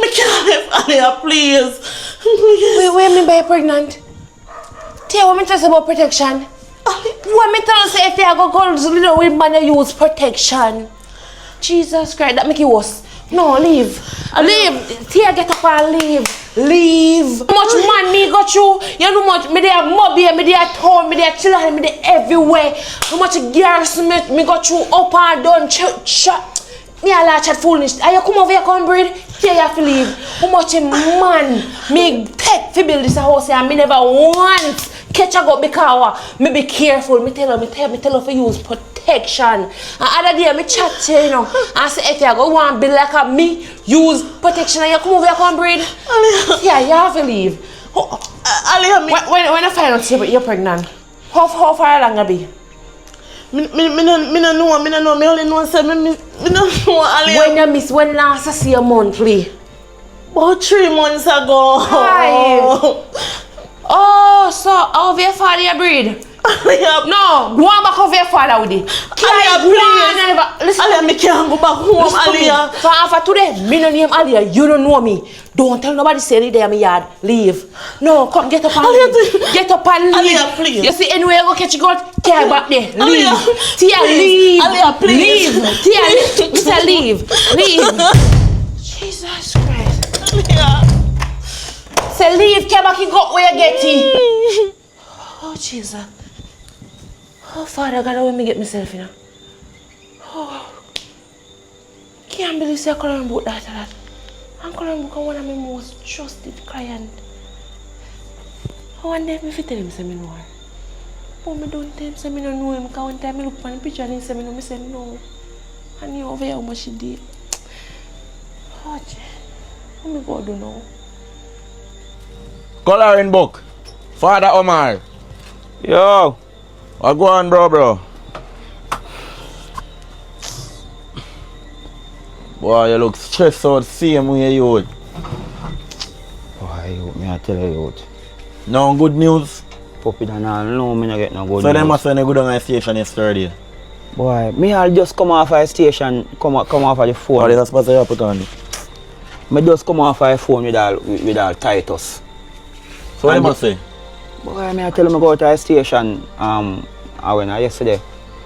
E: Me can't leave. Aliyah, please.
C: Wait, what you mean by pregnant? Tell what me tell you about protection. What me tell you say if you go girls little women you use protection. Jesus Christ, that make it worse. No, leave. Leave. Tia, get up and leave. Leave. How much man me got you? You know much me there mobile, me there town, me there children, me there everywhere. How much girls me got you up and down. Me a large chat foolish. Are you come over here, come breed? Here you have to leave. How much a man me take to build this house here and me never once catch a go because me be careful. Me tell her to use protection. And other day me chat to you, you know, and say if you go want to build like a me, use protection and you come over here, come breed. Yeah, you have to leave. When I find out you're pregnant, how far along I be?
E: Me no know. Me only know say me no know Ali.
C: When you miss when last I see a monthly?
E: About 3 months ago.
C: Hi. Oh, so over your father you breed? No, go on back over your father with it.
E: Listen, Alia, me can't go back home, Alia.
C: So after today, me no name Alia, you don't know me. Don't tell nobody say it there in my yard. Leave. No, come get up and leave. Get up and leave.
E: Alia, please.
C: You see anywhere you go catch your gun, care back there. Leave. Tia, leave.
E: Alia, please.
C: Leave. Tia, leave. Tia, leave. Leave. Jesus Christ.
E: Alia.
C: Say leave, care back, you go where you get it. Oh, Jesus. Oh, Father God, how me get myself, you know? Oh, can't believe I couldn't book that. I'm calling book one of my most trusted client. One day, I tell him say I know her. But I don't tell him say I don't know him because one time I look at the picture and he say I say no. And he over here how much he did. Oh, what am I going to do now?
D: Coloring book. Father Omar.
A: Yo.
D: What go on, bro? Boy, you look stressed out, same way you would.
A: Boy, you, me I tell you.
D: No good news?
A: Puppy than all, no, me not get no good
D: So
A: news.
D: they must send you good on the station yesterday.
A: Boy, me I'll just come off a station, come off of the phone.
D: What is that supposed to put on?
A: Me just come off of the phone with all Titus.
D: So what you must say?
A: Boy, me I tell him I go to the station, I went yesterday.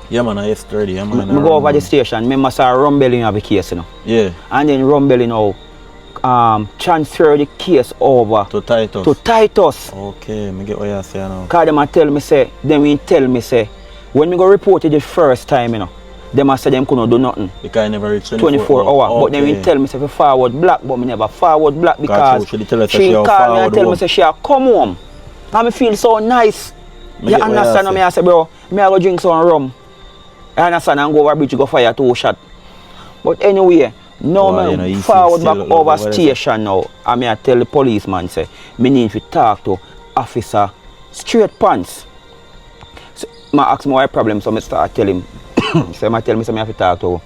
D: Yeah man, yesterday. Yeah, man,
A: I go over the station, me must have Wrld have the case, you know.
D: Yeah.
A: And then Wrld now transfer the case over
D: To Titus.
A: to Titus.
D: Okay, me get what you say now.
A: Cause them a tell me say, when me go report it the first time, you know, them a say them couldn't do nothing.
D: Because I never reached
A: 24 hours.
D: Okay.
A: But then we tell me say forward black, but me never forward black because
D: she tell us
A: she
D: she
A: call me
D: forward
A: and tell me
D: home.
A: say she a come home. And me feel so nice.
D: Me
A: You
D: get what you
A: understand
D: say.
A: me? I say, bro, me I go drink some rum. I understand and go over bridge go fire 2 shots. But anyway, now
D: Boy,
A: me
D: you know, you
A: forward
D: feel
A: back
D: still
A: over
D: over there,
A: station now. And me I tell the policeman say, me need to talk to officer straight pants. So, I ask me what problem, so I start tell him. So I tell me, so I have to talk to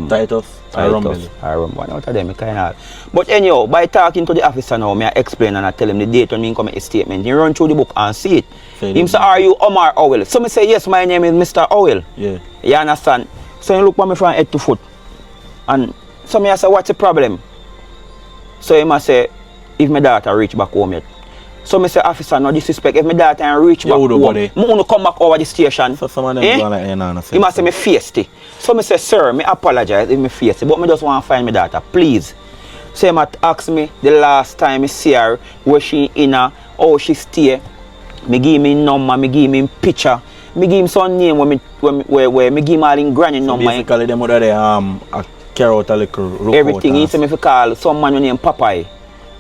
D: Titus. I
A: Rumble. One out of them, kind of. But anyhow, by talking to the officer now, I explain and I tell him the date when I come make a statement. He run through the book and see it. Him say, are you Omar Owell? So I say, yes, my name is Mr. Owell.
D: Yeah.
A: You understand? So he look at me from head to foot. And so I say, what's the problem? So he must say, if my daughter reach back home yet. So I say, officer, no disrespect. If my daughter reach back home, I want to come back over the station.
D: So some of them go like, no.
A: He must say, me feisty. So I say, sir, I apologize if me feisty, but I just want to find my daughter, please. So he must ask me the last time I see her, where she in her, how she stay. Me give me number, me give me picture. Me give him some name where me give him all in granny number.
D: Basically, them other day, carry out a little look
A: everything.
D: out.
A: He say me fi call some man named Popeye.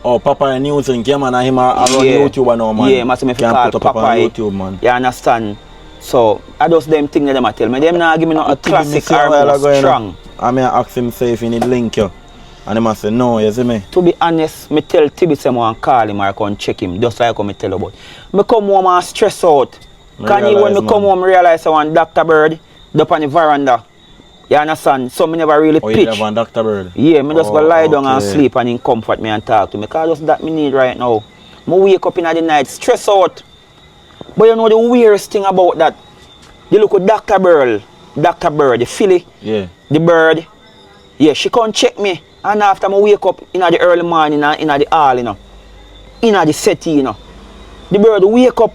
D: Oh, Popeye News and him and him are on YouTube now, man.
A: Yeah, I say me fi call
D: put up on
A: Popeye.
D: YouTube, man.
A: You understand? So, I just them thing that them a tell me. Them not give me no a classic or more strong.
D: I mean, I ask him say if he need link you. And him a say no, you see me?
A: To be honest, me tell Tibi say I want call him or come check him. Just like I tell you about. Me come home and stress out. Can you when me come home realize I want Dr. Bird up on the veranda? You understand? So me never really
D: pitch.
A: pitch.
D: You have Dr. Bird?
A: Yeah, me just go lie down and sleep and in comfort me and talk to me. Because just that me need right now. Me wake up in the night, stress out. But you know the weirdest thing about that? You look at Dr. Bird, the filly, the bird. Yeah, she come check me. And after I wake up in the early morning in the hall, you know. In the city, you know. The bird wake up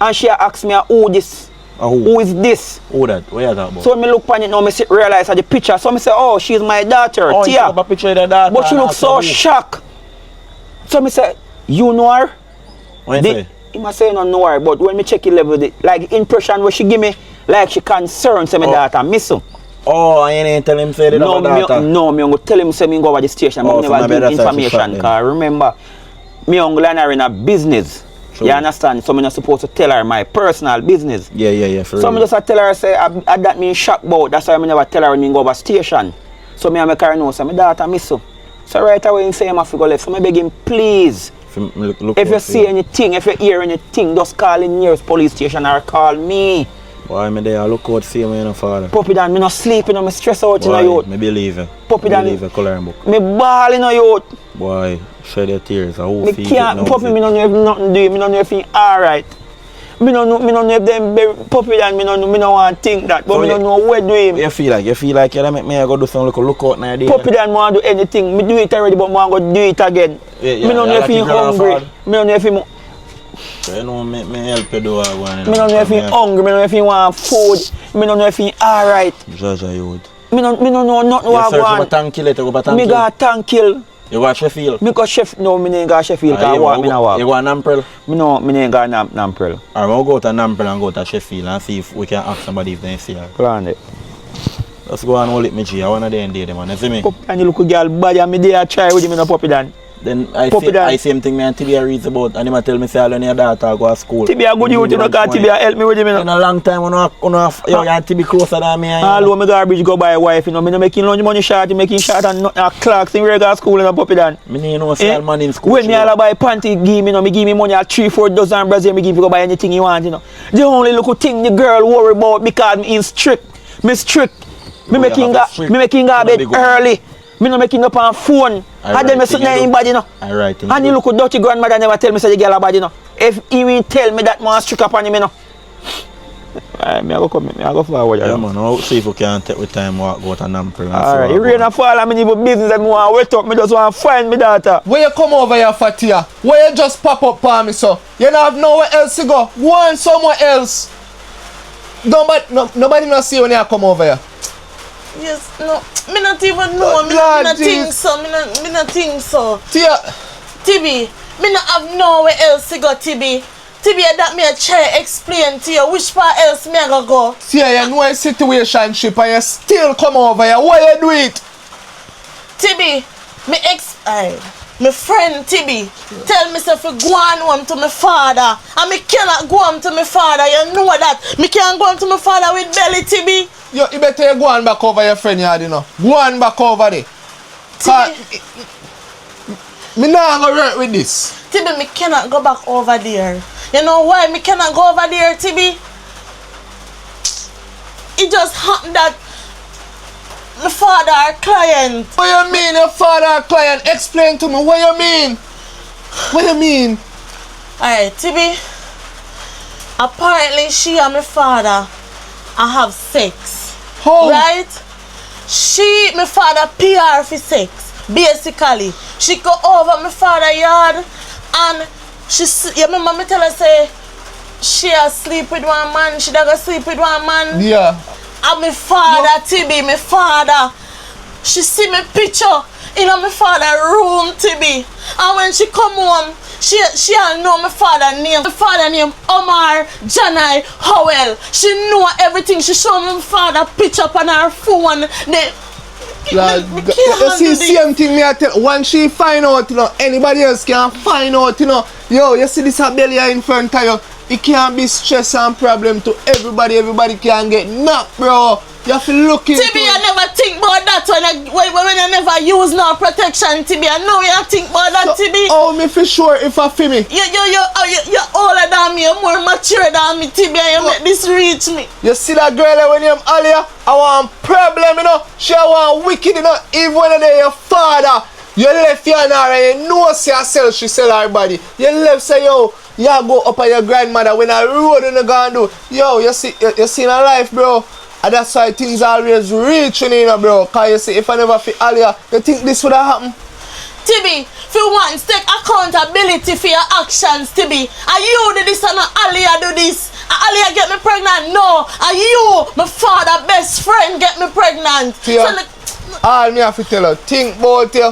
A: and she asks me who this. Who is this?
D: Who that? Where is that about?
A: So when I look on it now, I realize the picture. So I say, oh, she's my daughter,
D: oh,
A: Tia.
D: You a picture of the daughter.
A: But she looks so shocked. So I say, you know her?
D: What you say?
A: He must say, no know her. But when I check the level, like the impression what she give me, like she concerned, say my daughter miss her.
D: Oh, and you didn't tell him say that
A: No,
D: about that?
A: no, me uncle tell him say me go over the station,
D: Oh,
A: but
D: so
A: never
D: maybe
A: give
D: that's why she shot
A: information.
D: them.
A: Cause remember, me uncle and her in a business.
D: True.
A: You understand? So me not supposed to tell her my personal business.
D: Yeah, for
A: So
D: real.
A: me just a tell her say I that me shock about. That's why me never tell her when me go over station. So me make her know say my daughter miss you. So right away he say him have to go left. So me beg him please.
D: Look
A: If you
D: out for
A: see anything, if you hear anything, just call in nearest police station or call me.
D: Why me there? Look out for you, my father.
A: Puppy Dan, me not sleep, me stress out in
D: Boy,
A: a youth.
D: me believe you.
A: Puppy
D: Me
A: Dan,
D: believe you, coloring book.
A: me ball in a youth.
D: Boy, shed your tears. I
A: Me can't, puppy, me don't know if nothing do, me don't know if he alright. Me don't know if them bury Puppy Dan, me don't want to think that, but
D: So
A: me don't know where do him.
D: You feel like you make me go do some look out now.
A: Puppy Dan want to do anything, me do it already, but me want to do it again.
D: Yeah,
A: Me don't know
D: you
A: if he
D: like your
A: hungry.
D: grandfather?
A: Me don't know if he
D: So you know, me help you do one.
A: me don't know if he hungry, me don't know if he want food, me don't know if he alright.
D: Judge you.
A: Me don't know nothing
D: You
A: what
D: search
A: I
D: for
A: want.
D: tank kill it, you go for tank
A: Me
D: kill.
A: got tank kill.
D: You go to Sheffield.
A: Me go chef, no, me ain't got Sheffield, cause what me not walk.
D: You go to Namprel.
A: Me ain't got Namprel.
D: Or we'll go to Namprel and go to Sheffield and see if we can ask somebody if they see her.
A: Plan it.
D: Let's go and hold it, me G. I want to day them, man. You see me?
A: Puppy Dan, you look a girl bad and me there try with him in a Puppy Dan.
D: Then
A: Puppy Dan.
D: I same thing me and Tibia reads about and him a tell me say all your daughter go to school.
A: Tibia good youth, you know, cause Tibia help me with him, you
D: In
A: know.
D: a long time, you and Tibia closer than me.
A: Although me garbage go buy a wife, you know, me no making lunch money short, you making short and clocks in regular school in a Puppy Dan.
D: Me need no say all man in school.
A: When me all buy panty, give me, you know, me give me money at 3-4 dozen Brazil, me give you go buy anything you want, you know. The only little thing the girl worry about because me is strict. Me strict. Me
D: Oh,
A: making
D: yeah, strict.
A: me making go bed
D: Big one.
A: early. Me no making up on phone. And then me sit there in body, you know.
D: Alright.
A: And you look at dirty grandmother never tell me say the girl bad, you know. If he will tell me that man strict up on him, you know. Me I go come, me I go forward, you
D: Yeah,
A: know.
D: man. I'll see if we can take with time walk go to Namprel.
A: Alright, you rain and fall and me need business and me want to wait up, me just want to find me daughter.
F: When you come over here, Fatia, where you just pop up for me, so you don't have nowhere else to go. Go on somewhere else. Nobody not see when you come over here.
E: Yes, no, me not even know, me
F: Lord
E: not think
F: Jesus.
E: so, me not think so.
F: Tia,
E: Tibi, me not have nowhere else to go, Tibi. Tibi, that me a try explain to you which part else me a go.
F: Tia, you know a situationship and you still come over here. Why you do it?
E: Tibi, my friend Tibi tell me say fi go on home to my father, and me cannot go home to my father. You know that me can't go home to my father with belly, Tibi.
F: You better go on back over your friend yard, you know. Go on back over there. Me not go work with this.
E: Tibi, me cannot go back over there. You know why me cannot go over there, Tibi? It just happened that my father, our client.
F: What you mean your father client? Explain to me what you mean. What you mean?
E: Alright, Tibi. Apparently she and my father I have sex.
F: How?
E: Right? My father PR for sex. Basically. She go over my father yard and you remember me tell her say she a sleep with one man, she da go sleep with one man.
F: Yeah.
E: And my father, Tibi, my father, she see me picture in my father room, Tibi. And when she come home, she know my father name. My father name Omar Janai Howell. She know everything. She show me my father picture on her phone.
F: Like,
E: Me
F: you
E: can't
F: see,
E: do this.
F: same thing me I tell. When she find out, you know, anybody else can find out, you know. Yo, you see this a belly in front of you. It can't be stress and problem to everybody. Everybody can get knocked, bro. You have to look into
E: Tibi, I never think about that when I never use no protection, Tibi. I know you think about that, Tibi.
F: Oh, me for sure if I feel me.
E: You're older than me, you're more mature than me, Tibi, and you make this reach me.
F: You see that girl when you're Alia? I want problem, you know. She want wicked, you know. Even when they're your father, you left you and her and you know see herself, she sell her body. You left say, yo, you go up on your grandmother when I road in the gonna do. Yo, you see my life, bro. And that's why things always reaching, you know, bro. Cause you see, if I never feel Alia, you think this would have happened?
E: Tibi, for once, take accountability for your actions, Tibi. And you do this and Alia do this. And Alia get me pregnant, no. And you, my father, best friend, get me pregnant.
F: Tia, all me have to tell her, think about you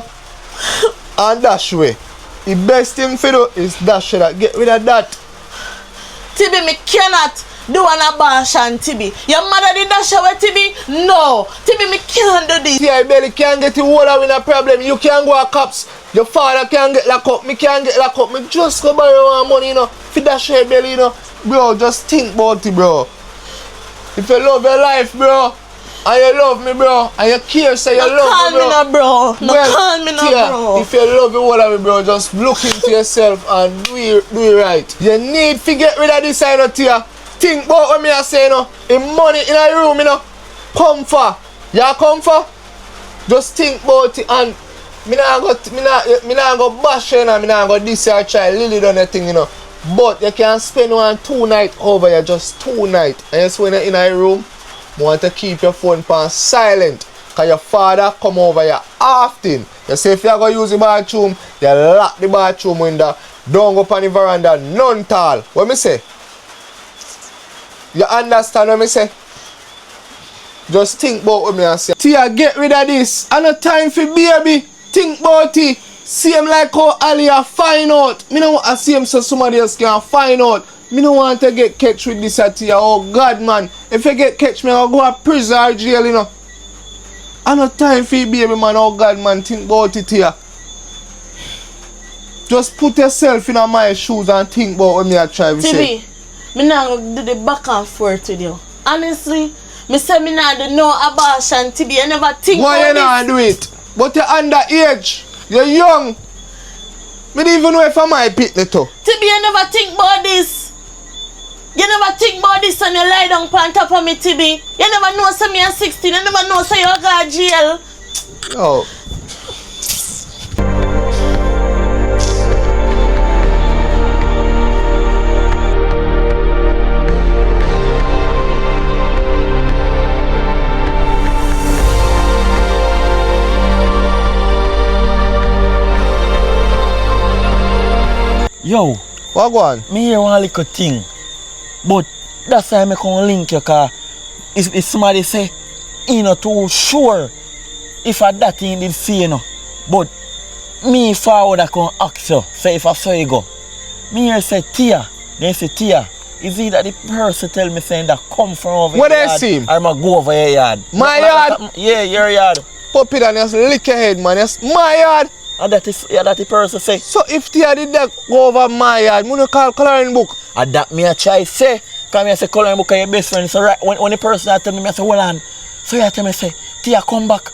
F: and dash way. The best thing for you is dash that. Get rid of that.
E: Tibi, me cannot do an abortion, Tibi. Your mother did that show with Tibi? No. Tibi, me can't do this.
F: Yeah, belly can't get the water with a problem. You can't go to cops. Your father can't get locked up. Me can't get locked up. Me just go borrow money, you know. For that share belly, you know. Bro, just think about it, bro. If you love your life, bro, and you love me, bro, and you care, say you love me, bro.
E: Call me no, bro. No,
F: Well,
E: call me no,
F: Tia,
E: bro.
F: if you love your water, bro, just look into yourself and do it right. You need to get rid of this, you know, Tia. Think about what me I say, you know. The money in a room, you know. Come for. You come for? Just think about it and me nah go bash you, you know. Me nah go this your child. Lily done the thing, you know. But you can spend 1-2 nights over here, just 2 nights. And just when you're in a room, you want to keep your phone on silent. Because your father come over here often. You say if you go use the bathroom, you lock the bathroom window. Don't go up on the veranda, none tall. What me say? You understand what me say? Just think about what me I say. Tia, get rid of this. And no time for baby. Think about it. Same like how Ali a find out. Me no want to see him so somebody else can find out. Me no want to get catch with this at Tia. Oh God, man. If you get catch me, I'll go to prison or jail, you know. I no time for you, baby, man. Oh God, man. Think about it here. Just put yourself in my shoes and think about what me I try to say.
E: Tibi, me not gonna do the back and forth with you. Honestly, me say me not do no abortion, Tibi. I never think
F: Why you
E: about
F: not do it? But you're underage. You're young. Me don't even know if I'm my pitney too.
E: Tibi, you never think about this. You never think about this and you lie down on top of me, Tibi. You never know say me at 16. You never know say you go to jail.
F: Oh.
A: Yo,
F: What go on?
A: me hear one little thing. But that's why I come link you, cause if somebody say, you not too sure if I that thing did see, you know. But me forward I can ask you, say if I saw you go. Me here say Tia, then say Tia, is it that the person tell me saying that come from over
F: What
A: your
F: they
A: yard?
F: see?
A: Or I go over your yard?
F: My
A: Like
F: yard?
A: yeah, your yard.
F: Pop it and just lick your head, man. That's my yard.
A: And that is that the person say.
F: So if Tia did that go over my yard, me no call coloring book.
A: And that me a try say, cause me I say coloring book of your best friend. So right when the person that tell me, I say, hold on. So you tell me say, Tia come back.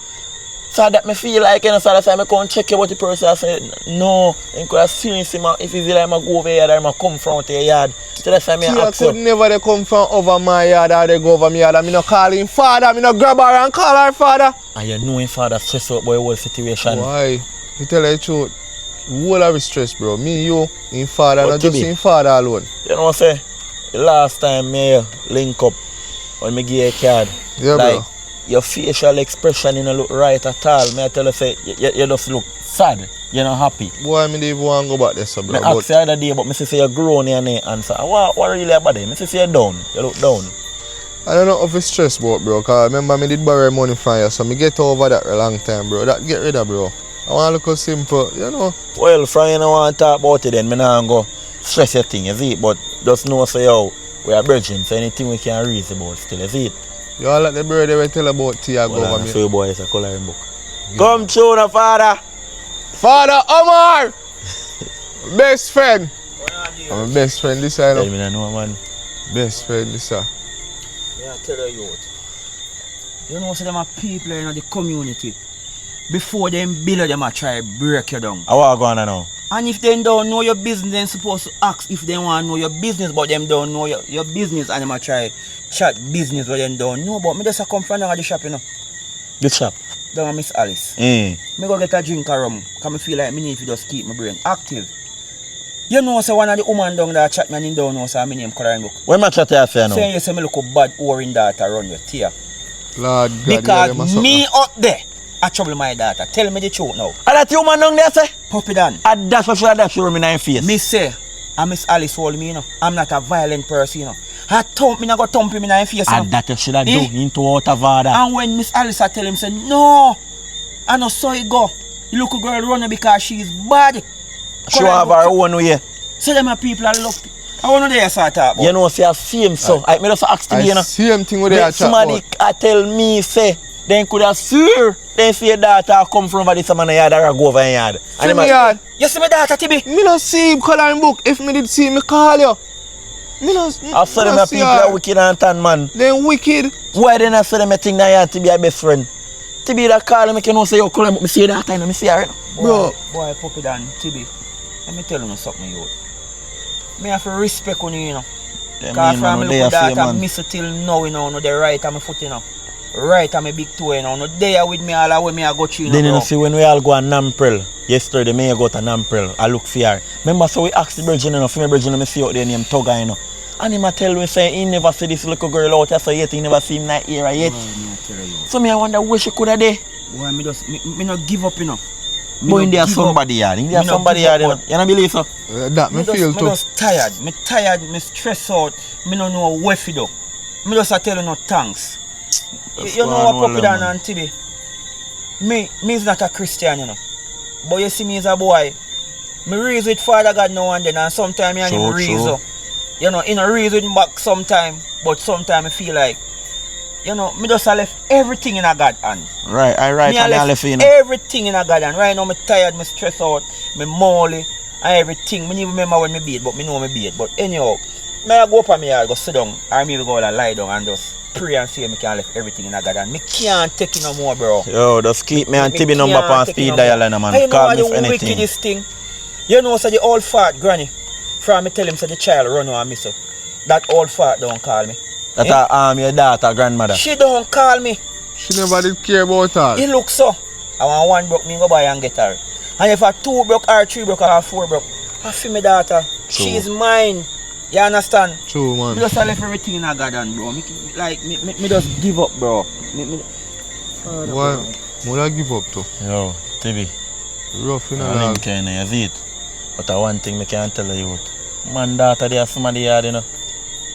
A: So that me feel like, you know, so that's why I come check you what the person I say, no, and could have serious him if it's like I go over here or I come from your yard. So that's why I
F: Tia
A: ask you.
F: could never they come from over my yard or they go over my yard. I me no call him father, me no grab her and call her father.
A: And you know him father stress out by the whole situation.
F: Why? You tell her the truth. Whole of stress, bro. Me, you, in father,
A: But
F: not just
A: Tibi,
F: in father alone.
A: You know what I say? The last time me link up when me give you a card,
F: Yeah,
A: like
F: bro.
A: your facial expression didn't look right at all. Me I tell you say you just look sad. You're not happy.
F: Boy, me don't even want to go back there, so,
A: Me
F: bro.
A: ask
F: But
A: you the other day, but me say you're grown and answer. What really about it? Me say you're down. You look down.
F: I don't know if it's stress about, bro. Cause remember me did borrow money from you, so me get over that for a long time, bro. That get rid of, bro. I want to look simple, you know.
A: Well, from you don't want to talk about it then, me not go stress your thing, you see it? But just know say yo, we are bridging, so anything we can reason about still, you see it?
F: You all let the brother will tell about Tia go
A: Well,
F: over
A: I
F: me.
A: show you boys a coloring book. Come through now, father!
F: Father Omar! Best friend. I'm a best friend this side.
A: Tell me that no man.
F: Best friend this side.
A: Yeah, tell you what. You know, so them are people in the community. Before them build them, I try break you down.
D: I want to go on now.
A: And if they don't know your business, they're supposed to ask if they want to know your business, but them don't know your business, and them a try chat business, but them don't know. But me just a come from down at the shop, you know.
D: This shop.
A: Down at Miss Alice.
D: Mm.
A: Me go get a drink of rum, because I feel like me need to just keep my brain active. You know, so one of the woman down there chat me and him don't know, so my name coloring book.
D: When my chat here say now?
A: Saying you say me look a bad orange daughter around your tear.
F: Lord God, yeah, them a
A: Because
F: sucker.
A: me up there, I trouble my daughter. Tell me the truth now.
D: And that woman down there say?
A: Puppy Dan.
D: And that's what should have show me in my face.
A: Me say, and Miss Alice told me, you know, I'm not a violent person, you know. I thump me, not go thump him in my face, you know.
D: And that you should have
A: Eh?
D: do into out of order.
A: And when Miss Alice I tell him, say, no, I know so it go. You look a girl running because she is bad.
D: She have her own way.
A: So them are people I love. I want to hear start talk about.
D: You know, say a same so. I just ask today, you know.
F: Same thing with the
D: Make somebody tell me, say, then could have swear, then say daughter come from over this man yard or go over yard.
F: See me yard.
A: You see my daughter, Tibi?
F: Me no see him coloring book. If me did see him, me call you. Me no.
D: I saw them people are wicked and tan man.
F: Then wicked.
D: Why then I saw them think that you have to be a best friend? To be that call me can know say you call him, but me see that time, me see her.
F: Bro.
A: Boy, Puppy Dan, Tibi. Let me tell you something, you. Me have to respect on you, you know. Because from me look at that, I miss it till now, you know, the right on my foot, you know. Right on my big toe, you know. No there with me all the way me I go through, you know.
D: Then you know, see when we all go to Namprel, yesterday me go to Namprel, I look for her. Remember so we asked the virgin, you know, for me virgin, me see out there named Toga, you know. And him tell me say he never see this little girl out there so yet, he never see him that era yet. So me I wonder where she could have there.
A: Boy, me not give up, you know.
D: But in there somebody yard, in there somebody yard, you know. You don't believe so?
F: That me feel too.
A: Me just tired, me stressed out, me don't know where to do. Me just tell you no thanks. You know what Puppy Dan and Tibi? Me is not a Christian, you know. But you see me as a boy, me raise with Father God now and then, and sometimes me and him raise up. You know, in a raise with him back sometime, but sometimes I feel like, you know, me just left everything in a God hand.
D: Right, I left you know.
A: Everything in a God hand. Right now me tired, me stressed out, me molly, and everything. Me need remember when me beat, but me know me beat. But anyhow, may I go up and me I go sit down, or maybe go and lie down and just pray and say me can left everything in a God hand. Me can't take it no more, bro.
D: Yo, just keep me and Tibi number on speed dial, man.
A: I know
D: Call me
A: what
D: if
A: the
D: anything.
A: wickedest thing. You know, so the old fat granny, from me tell him say the child run over me so. That old fat don't call me.
D: That your daughter, grandmother.
A: She don't call me.
F: She never did care about her.
A: It looks so. I want one broke, me go buy and get her. And if I 2 broke or 3 broke or 4 broke, I feel my daughter.
D: True.
A: She is mine. You understand?
F: True, man.
A: Me just left everything in a garden, bro. Me just give up, bro.
F: Why? What I give up to?
D: Yo, Tibi.
F: Rough, you know.
D: I link you, you see it. But one thing I can tell you, man daughter there somebody yard, you know.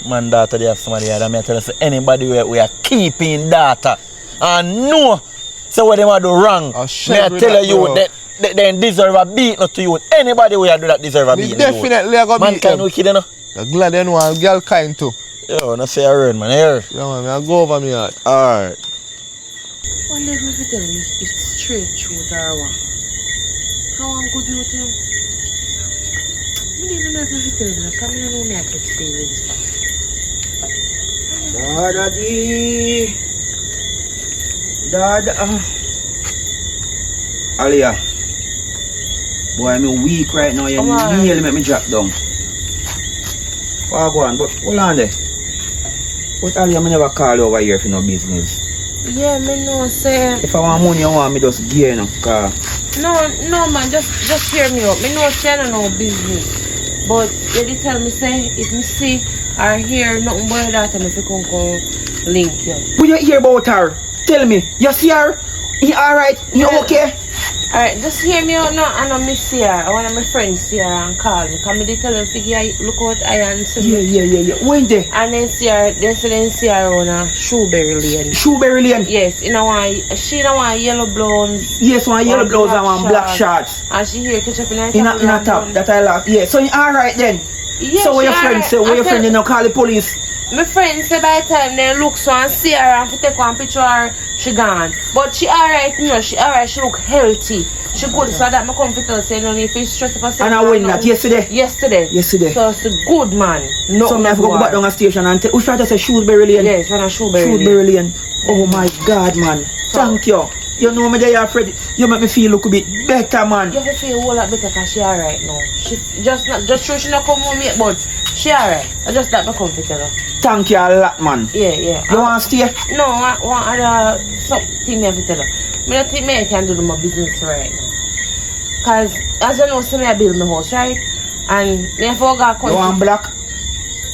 D: Man daughter there somebody yard. And I tell you, say, anybody we are keeping daughter and know so what they want to do wrong. Me I tell you that they deserve a beat not to you. Anybody we do that deserve a beat.
F: Definitely I got beat them.
D: Man kind wicked, you know.
F: I'm glad they know a girl kind too.
D: Yo, no say a word, man. Here.
F: Yeah, man, I go over me heart.
D: Alright.
C: One day if you tell me it's straight truth or what? How I'm good you tell? I don't even know if you tell me, because I don't know me I take feelings.
A: Daddy. Dad. Alia. Boy, I'm weak right now. You nearly make me drop down. Go on, but hold on there. But Alia, I never call you over here for no business.
C: Yeah, me know, say.
A: If I want money, I want me just gear, you know, car.
C: No, man, just hear me out. Me know, say I don't know business. But they did tell me, say, if me see or hear nothing about that, I'm going to link you.
A: What you hear about her? Tell me. You see her? You alright? You okay?
C: Alright, just hear me out now. I know me see her. I want my friends see her and call me. Because me tell them, figure, look out I and see me.
A: Yeah. When they?
C: And then see her, they see her on a Shoeberry Lane.
A: Shoeberry Lane?
C: Yes, she don't want yellow blouse.
A: Yes, one yellow blouse and one black shorts.
C: And she here catch up in her
A: in a top that I lost. Yeah, so you alright then?
C: Yeah,
A: so what your friend say? What your friend didn't call the police?
C: My friend say by the time they look so and see her and take one picture of her, she gone. But she alright, you know, she alright, she look healthy. She good, so that my comfortable say no need to stress herself.
A: And I went that yesterday?
C: Yesterday. So it's a good man. No,
A: so I have to go back down a station and tell who's trying to say Shoeberry Lane?
C: Yes, on a Shoeberry
A: Lane. Oh my God, man. Thank you. You know me there, Fred. You make me feel look a bit better, man.
C: You have to feel a whole lot better because she alright now. She just sure she not come home yet, but she alright. I just that my comfortable.
A: Thank you a lot, man.
C: Yeah.
A: You want to stay?
C: No, I want other something me have to tell her. I don't think I can do my business right now. Because as you know, see I build my house, right? And me have to go to country.
A: You want black?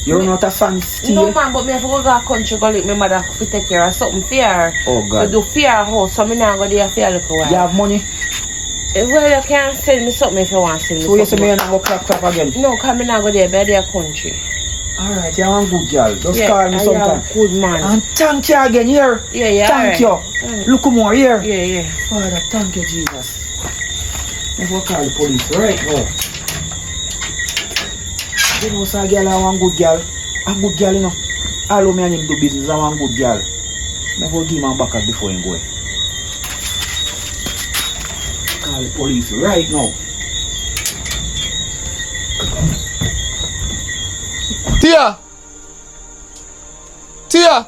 A: You're not a fan stay?
C: No man, but me have to go to country go let my mother to take care of something for her.
A: Oh God.
C: To do for her house, so me now go there for a little while.
A: You have money?
C: Well, you can send me something if you want to send me
A: so
C: something.
A: So you say me not go clap again?
C: No, because me not go there, by their country.
A: Alright, you're a good girl. Just call me sometime.
C: Yeah, good man.
A: And thank you again, here.
C: Yeah.
A: Thank you. Look more here.
C: Yeah.
A: Father, thank you, Jesus. Let's go call the police right now. You know, so a girl, I want good girl. A good girl, you know. All of me and him do business, I want good girl. I go give him a back before him go. Call the police right now.
F: Tia! Tia!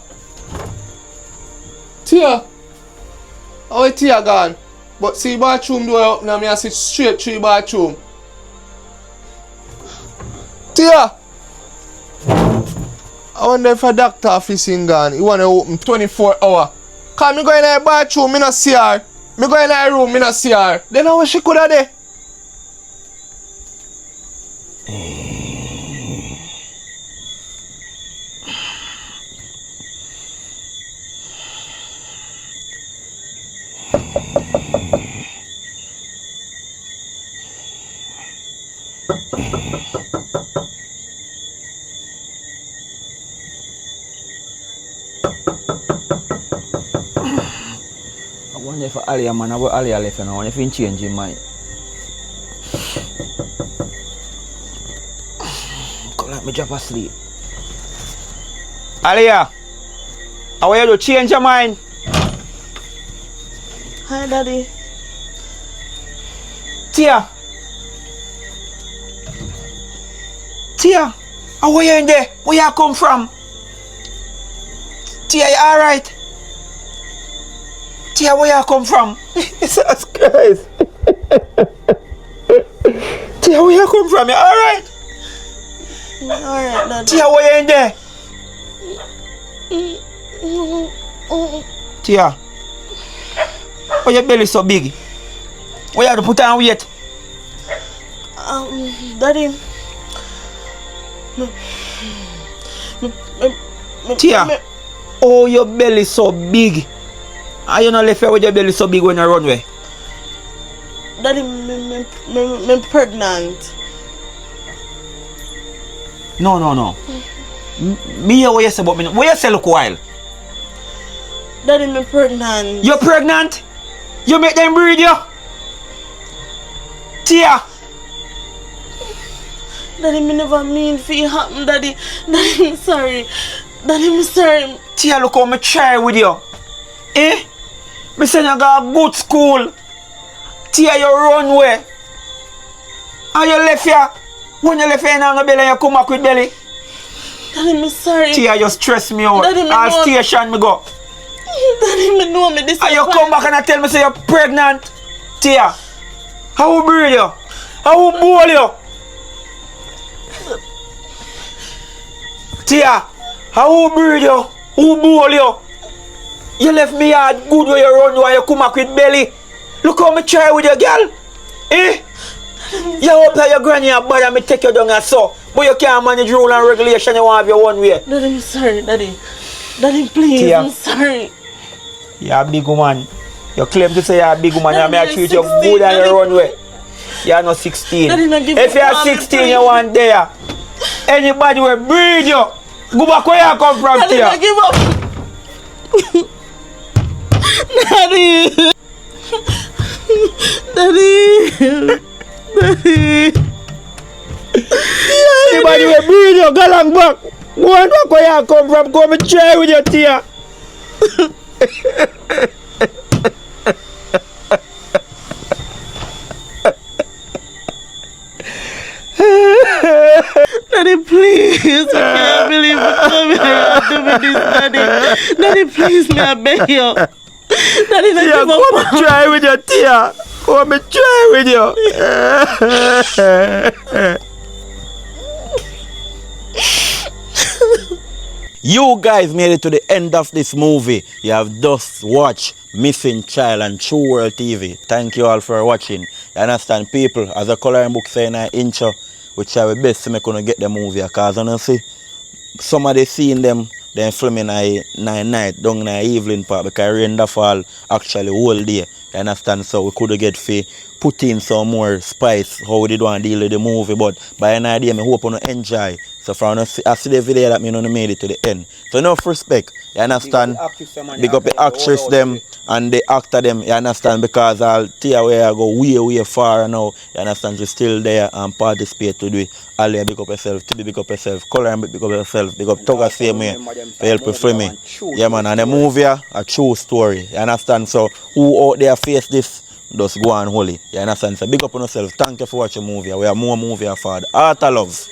F: Tia! How is Tia gone? But see bathroom door up now, I sit straight through the bathroom. Tia! I wonder if a doctor office in gone. He wanna open 24 hours. Cause me go in the bathroom, me not see her. Me go in the room, me not see her. Then how she coulda there?
A: I wonder if Ali, man, I Ali left and I wonder if he change his mind. Come let me drop asleep. Alia, how you do? Change your mind?
E: Hi, Daddy.
A: Tia. Tia, how are you in there? Where you come from? Tia, you alright? Tia, where you come from? Jesus Christ. Tia, where you come from? You alright?
E: Alright, Daddy.
A: Tia, where you in there? Tia, why your belly so big? Why you have to put on weight?
E: Daddy.
A: Tia, oh, your belly so big. And you not left here with your belly so big when you run away?
E: Daddy, me pregnant.
A: No. Me hear what you say, but me what you say look wild.
E: Daddy, me pregnant.
A: You're pregnant? You make them breed you? Tia!
E: Daddy, me never mean for it happen, Daddy. Daddy, I'm sorry. Daddy, I'm sorry.
A: Tia, look how me try with you. Eh? Me say you got a good school. Tia, you run away. And you left here. When you left here in the belly, you come back with belly.
E: Daddy, I'm sorry.
A: Tia, you stress me out.
E: Daddy, me
A: All
E: know-
A: station me go.
E: Daddy, me know me this.
A: And you come back and I tell me say you're pregnant. Tia, how will breed you? How will bowl you? Tia, how will breed you? Who bowl you? You left me hard good where you run while you come back with belly. Look how me try with your girl. Eh? You hope that your granny and bad and me take you down and so. But you can't manage rule and regulation, you want to have your one way.
E: Daddy, I'm sorry, Daddy. Daddy, please,
A: Tia.
E: I'm sorry.
A: You're a big woman. You claim to say you're a big woman and
E: Daddy,
A: I treat
E: you're
A: you
E: 16,
A: good and you
E: Daddy.
A: run away. You're not 16.
E: Daddy, not give
A: If
E: up
A: you're
E: on me,
A: 16,
E: please.
A: you want there. Anybody will breed you. Go back where you come from,
E: Daddy,
A: Tia.
E: not give up. Daddy. Daddy. Daddy.
A: Anybody will breed you, go along back. Go on back where you come from. Go and try with your Tia.
E: Daddy, please. I can't believe you told me I do with this, Daddy. Daddy, please, may I beg you. Daddy, not
A: Tia,
E: give
A: go
E: up.
A: and try with your Tia. Go and try with you. You guys made it to the end of this movie. You have just watched Missing Child on True World TV. Thank you all for watching. You understand, people, as a coloring book saying in intro, we try our best to make you get the movie. Because you know, see, some of the scene them filming at night down in the evening part because rain da fall actually whole day.
D: You understand? So we could get fi put in some more spice how we did want to deal with the movie. But by an idea, I hope you enjoy. So from I see the video that me made it to the end. So enough respect. You understand? Big up the actress them and the actor them, you understand? Because I'll tell you where I go way far now. You understand? You're still there and participate to do it. Ali, big up yourself, Tibi, big up yourself, Color and big up yourself, big up Toga same way. For help for me. Yeah man, and the movie a true story. You understand? So who out there face this? Just go and hold it. You understand? So big up on yourself. Thank you for watching the movie. We have more movie for the Art of Love.